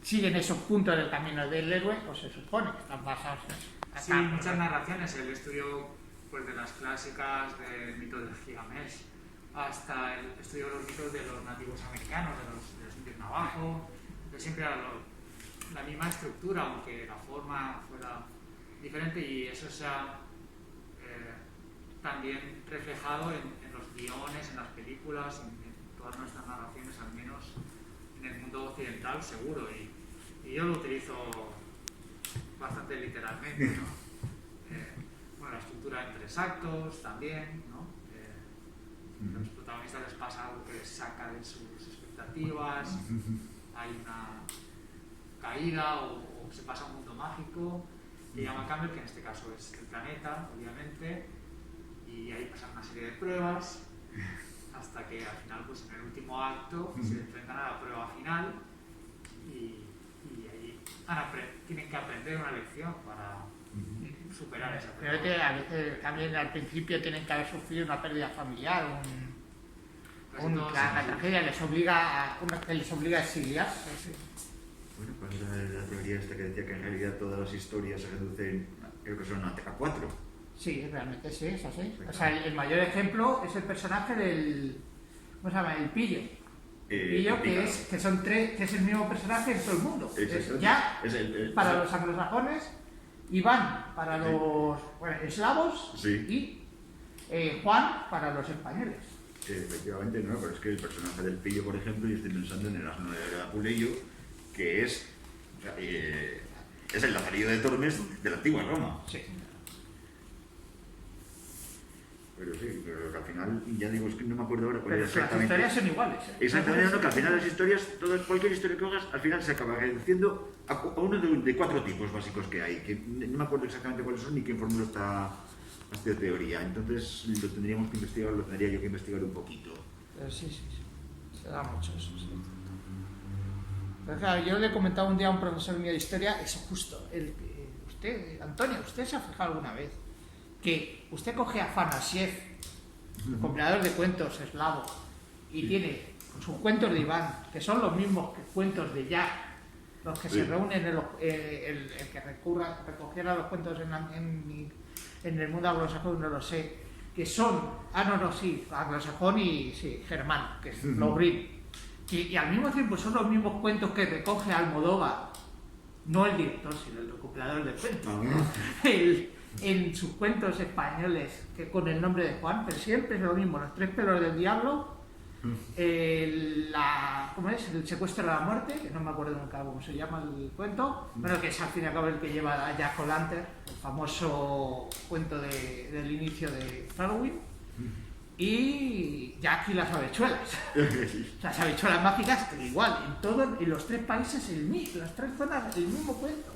[SPEAKER 4] siguen esos puntos del camino del héroe, pues se supone que están basados en eso.
[SPEAKER 1] Sí, muchas narraciones. El estudio, pues, de las clásicas del mito de Gilgamesh, hasta el estudio de los mitos de los nativos americanos, de los indios navajo, que siempre era la misma estructura, aunque la forma fuera diferente, y eso se ha también reflejado en los guiones, en las películas, en todas nuestras narraciones, al menos en el mundo occidental, seguro, y yo lo utilizo bastante literalmente, ¿no? Bueno, la estructura en 3 actos también, ¿no? A los protagonistas les pasa algo que les saca de sus expectativas, hay una caída o se pasa a un mundo mágico, que llama Campbell, que en este caso es el planeta, obviamente, y ahí pasan una serie de pruebas hasta que al final, pues en el último acto, se enfrentan a la prueba final y ahí tienen que aprender una lección para superar esa prueba.
[SPEAKER 4] Creo que a veces también al principio tienen que haber sufrido una pérdida familiar, la tragedia les obliga a exiliarse. Sí.
[SPEAKER 2] Bueno, pues la teoría esta que decía que en realidad todas las historias se reducen, creo que son a 4.
[SPEAKER 4] Sí, realmente sí, es así. O sea, el mayor ejemplo es el personaje del... ¿Cómo se llama? El Pillo. Pillo, que son 3, que es el mismo personaje en todo el mundo. Para los anglosajones, Iván para los eslavos y Juan para los españoles.
[SPEAKER 2] Efectivamente, no, pero es que el personaje del Pillo, por ejemplo, yo estoy pensando en el asno de Apuleyo, que es, o sea, es el Lazarillo de Tormes de la antigua Roma.
[SPEAKER 4] Sí.
[SPEAKER 2] Pero sí, pero que al final, ya digo, es que no me acuerdo ahora cuál
[SPEAKER 4] Pero
[SPEAKER 2] era
[SPEAKER 4] las
[SPEAKER 2] exactamente.
[SPEAKER 4] historias son iguales.
[SPEAKER 2] Exactamente, no, que al final las historias, cualquier historia que hagas, al final se acaba reduciendo a uno de 4 tipos básicos que hay, que no me acuerdo exactamente cuáles son ni quién formuló esta teoría. Entonces lo tendríamos que investigar, lo tendría yo que investigar un poquito.
[SPEAKER 4] Pero sí. Se da mucho eso, sí. Pero claro, yo le he comentado un día a un profesor mío de historia, eso justo, usted, Antonio, ¿usted se ha fijado alguna vez que usted coge a Afanasiev, el compilador de cuentos eslavo, y tiene sus cuentos de Iván, que son los mismos cuentos de Jack, los que se reúnen, el que recogiera los cuentos en el mundo anglosajón, no lo sé, que son, anglosajón y sí, germán, que es Lobrin, y al mismo tiempo son los mismos cuentos que recoge Almodóvar, no el director, sino el recopilador de cuentos. En sus cuentos españoles, que con el nombre de Juan, pero siempre es lo mismo, los 3 pelos del diablo, ¿cómo es? El secuestro de la muerte, que no me acuerdo nunca cómo se llama el cuento, bueno, que es al fin y al cabo el que lleva a Jack O'Lantern, el famoso cuento del inicio de Halloween, y Jack y las habichuelas. Las habichuelas mágicas, pero igual, en los 3 países, las 3 zonas, el mismo cuento.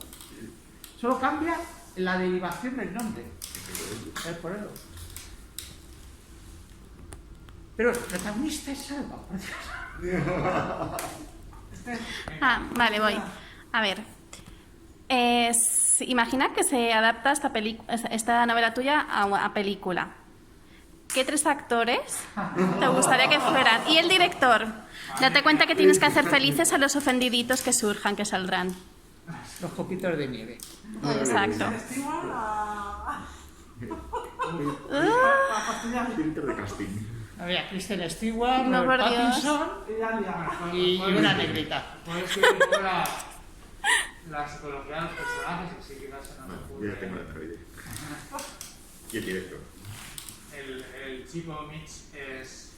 [SPEAKER 4] Solo cambia la derivación del nombre. Es por eso. Pero el protagonista es Salva, por Dios.
[SPEAKER 5] Vale, voy. A ver. Imagina que se adapta esta novela tuya a película. ¿Qué 3 actores te gustaría que fueran? Y el director. Date cuenta que tienes que hacer felices a los ofendiditos que surjan, que saldrán.
[SPEAKER 4] Los copitos de nieve.
[SPEAKER 5] Exacto.
[SPEAKER 2] Director de casting.
[SPEAKER 4] Había Kristen Stewart,
[SPEAKER 5] No,
[SPEAKER 4] Robert
[SPEAKER 5] por Dios.
[SPEAKER 4] Pattinson y una negrita.
[SPEAKER 1] Puedes escribir un poco la psicología de los personajes, así quizás se nos ocurre.
[SPEAKER 2] Yo ya tengo el androide. ¿Y el director?
[SPEAKER 1] El chico Mitch es...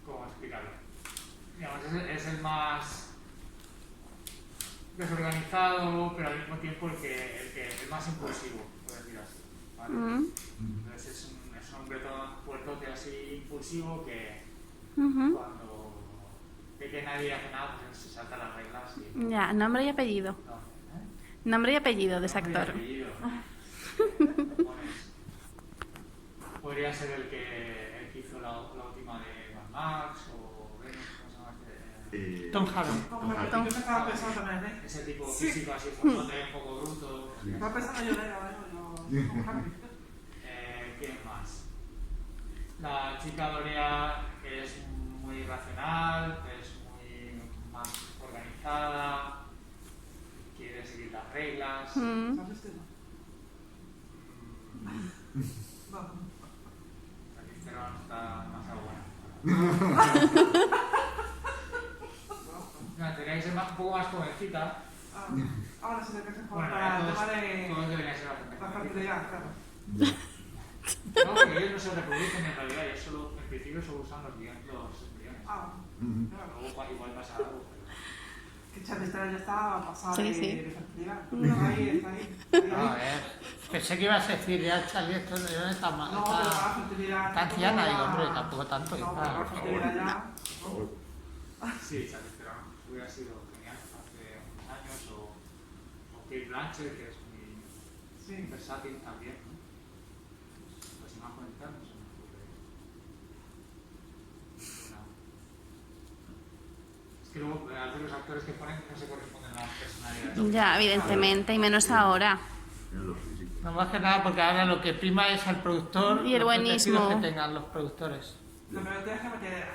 [SPEAKER 1] ¿cómo explicarlo? Digamos, es el más desorganizado, pero al mismo tiempo el más impulsivo, por decir así. ¿Vale? Entonces es un hombre todo puertote así impulsivo que cuando ve que nadie hace nada, pues se salta las reglas. Y...
[SPEAKER 5] Ya, nombre y apellido. Nombre y apellido de ese actor. Podría ser el que hizo la última de Mad Max o Venus, ¿cómo se llama?
[SPEAKER 4] Tom Hardy.
[SPEAKER 3] Yo estaba pensando también, ¿eh?
[SPEAKER 1] Ese tipo físico así forzote, un poco bruto.
[SPEAKER 3] Estaba pensando yo en
[SPEAKER 1] ¿Quién más? La chica Dorea es muy racional, es muy más organizada, quiere seguir las reglas.
[SPEAKER 3] ¿Sabes qué?
[SPEAKER 1] La Cicerón está más buena. No, tenía que ser un poco más jovencita.
[SPEAKER 3] Ahora se le parece
[SPEAKER 1] Bueno,
[SPEAKER 3] para el
[SPEAKER 1] todos
[SPEAKER 3] tema de
[SPEAKER 1] deberían ser bastante
[SPEAKER 3] la
[SPEAKER 1] jovencitas.
[SPEAKER 3] fertilidad, claro.
[SPEAKER 1] No, porque ellos no se reproducen en realidad, ellos solo, en principio solo usan los embriones. Luego igual pasa algo, pero...
[SPEAKER 3] Que Charlize ya está pasada
[SPEAKER 5] Sí,
[SPEAKER 3] de
[SPEAKER 5] sí.
[SPEAKER 3] fertilidad. Está ahí.
[SPEAKER 4] A ver, pensé que ibas a decir, ya Charlie, esto no está mal.
[SPEAKER 3] No, pero la fertilidad...
[SPEAKER 4] Está anciana, digo, hombre, tampoco tanto.
[SPEAKER 3] No, pero la fertilidad ya...
[SPEAKER 1] Sí, Charlize Theron hubiera sido genial hace unos años, o Kate Blanchett, que es muy versátil también, ¿no? Pues más conectar, no se me ocurre. Es que luego, a veces los actores que ponen no se corresponden a las personalidades.
[SPEAKER 5] Ya, evidentemente, y menos ahora.
[SPEAKER 4] No más que nada porque ahora lo que prima es al productor
[SPEAKER 5] Y el
[SPEAKER 4] los
[SPEAKER 5] buenismo.
[SPEAKER 4] contenidos que tengan los productores.
[SPEAKER 3] Lo que tienes que meter,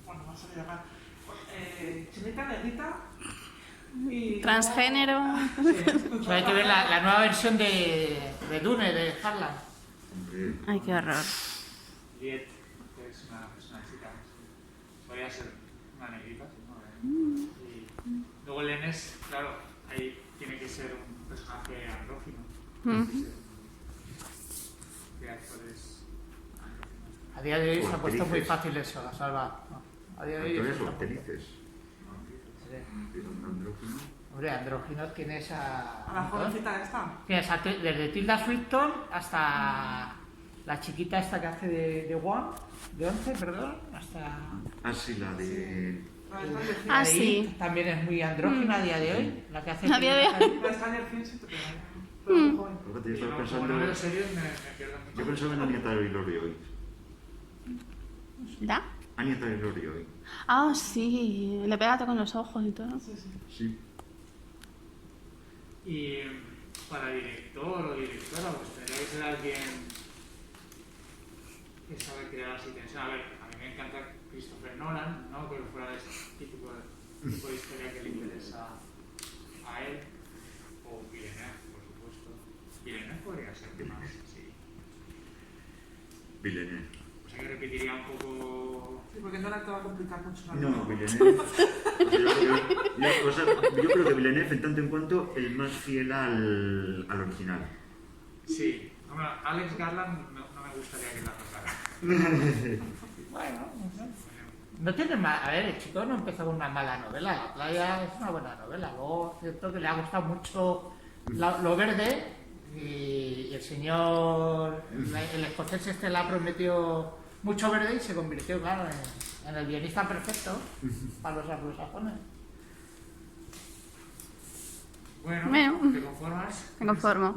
[SPEAKER 3] bueno, no sé qué llamar, chinita, negrita y...
[SPEAKER 5] Transgénero.
[SPEAKER 4] Pues hay que ver la nueva versión de Dune, de Harlan.
[SPEAKER 5] Ay, qué horror.
[SPEAKER 1] Liet, que es una chica, podría ser una negrita, ¿sí? ¿No? Y luego Lennes, claro, ahí tiene que ser un personaje andrógino. ¿Qué actores andróginos?
[SPEAKER 4] A día de hoy se ha puesto muy fácil eso, la salva. ¿No? A día de hoy
[SPEAKER 2] Actores
[SPEAKER 4] eso
[SPEAKER 2] o
[SPEAKER 4] tampoco.
[SPEAKER 2] actrices.
[SPEAKER 4] Sí.
[SPEAKER 2] Andrógino.
[SPEAKER 4] Hombre, andrógino tienes
[SPEAKER 3] A la
[SPEAKER 4] a...
[SPEAKER 3] jovencita esta.
[SPEAKER 4] Tienes desde Tilda Swinton hasta la chiquita esta que hace de 11, perdón, hasta...
[SPEAKER 2] Ah, sí, la de...
[SPEAKER 5] Ah,
[SPEAKER 4] Ahí
[SPEAKER 5] sí.
[SPEAKER 4] también es muy andrógina a día de hoy, la que hace...
[SPEAKER 5] A día de hoy.
[SPEAKER 3] La Stranger Things siento que pero muy joven.
[SPEAKER 2] Fíjate, yo
[SPEAKER 1] Y
[SPEAKER 2] estaba
[SPEAKER 1] no,
[SPEAKER 2] pensando...
[SPEAKER 1] como no veo series, me pierdo mucho.
[SPEAKER 2] Yo pensaba en Anya Taylor-Joy hoy.
[SPEAKER 5] ¿La?
[SPEAKER 2] Anya Taylor-Joy.
[SPEAKER 5] Ah, sí. Le pega con los ojos y todo.
[SPEAKER 3] Sí, sí.
[SPEAKER 2] Sí.
[SPEAKER 1] Y para director o directora, pues tendría que ser alguien que sabe crear así tensión. A ver, a mí me encanta Christopher Nolan, ¿no? Que fuera de ese tipo de historia que le interesa a él. O Villeneuve, por supuesto. Villeneuve podría ser más, sí.
[SPEAKER 2] Villeneuve.
[SPEAKER 1] O sea que repetiría un poco...
[SPEAKER 3] Sí, porque no la te va a complicar mucho la
[SPEAKER 2] No,
[SPEAKER 3] vida.
[SPEAKER 2] Villeneuve. Yo creo que Villeneuve, en tanto en cuanto, el más fiel al original.
[SPEAKER 1] Sí. Bueno, Alex Garland no me gustaría que la tocara.
[SPEAKER 4] Bueno, no sé. No tiene mal... A ver, el chico no empezó con una mala novela. La playa es una buena novela. Luego, cierto que le ha gustado mucho lo verde y el señor, el escocés este le ha prometido mucho verde y se convirtió, claro, en el guionista perfecto para los anglosajones.
[SPEAKER 1] Bueno, ¿te conformas?
[SPEAKER 5] Me conformo.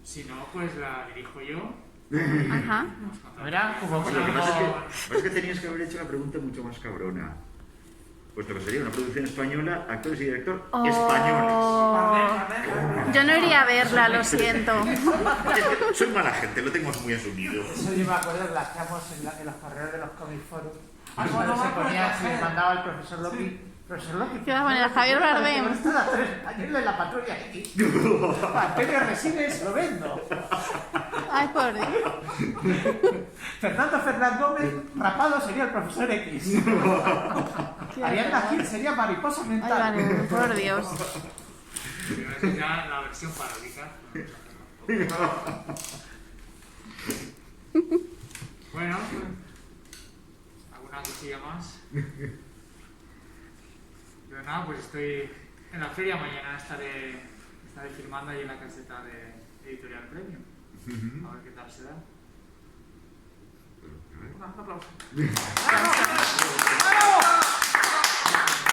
[SPEAKER 1] Si no, pues la dirijo yo.
[SPEAKER 5] Ajá.
[SPEAKER 4] Era como...
[SPEAKER 2] Pues lo que pasa es que tenías que haber hecho una pregunta mucho más cabrona. Puesto que sería una producción española, actores y director españoles.
[SPEAKER 5] Oh. Yo no iría a verla, lo siento.
[SPEAKER 2] Soy mala gente, lo tengo muy asumido.
[SPEAKER 4] Eso yo me acuerdo que lo hacíamos en los correos de los Comic Forum.
[SPEAKER 3] Ah,
[SPEAKER 4] Cuando
[SPEAKER 3] bueno,
[SPEAKER 4] se
[SPEAKER 3] va por
[SPEAKER 4] ponía,
[SPEAKER 3] el
[SPEAKER 4] se le
[SPEAKER 3] café.
[SPEAKER 4] mandaba al profesor Loki.
[SPEAKER 3] Sí.
[SPEAKER 4] Profesor Loki.
[SPEAKER 5] ¿Qué va a poner a Javier Bardem?
[SPEAKER 4] Estos actores españoles de la patrulla X. Antonio Resines, lo vendo.
[SPEAKER 5] Ay, por Dios.
[SPEAKER 4] Fernando Fernández Gómez, rapado sería el profesor X. Ariadna Gil sería mariposa
[SPEAKER 5] Ay,
[SPEAKER 4] mental.
[SPEAKER 5] vale, por Dios.
[SPEAKER 1] Pero esa es ya la versión paródica. Bueno, ¿alguna cosilla más? Pero nada, pues estoy en la feria. Mañana estaré firmando ahí en la caseta de Editorial Premium. A ver qué tal se da.
[SPEAKER 3] Un aplauso.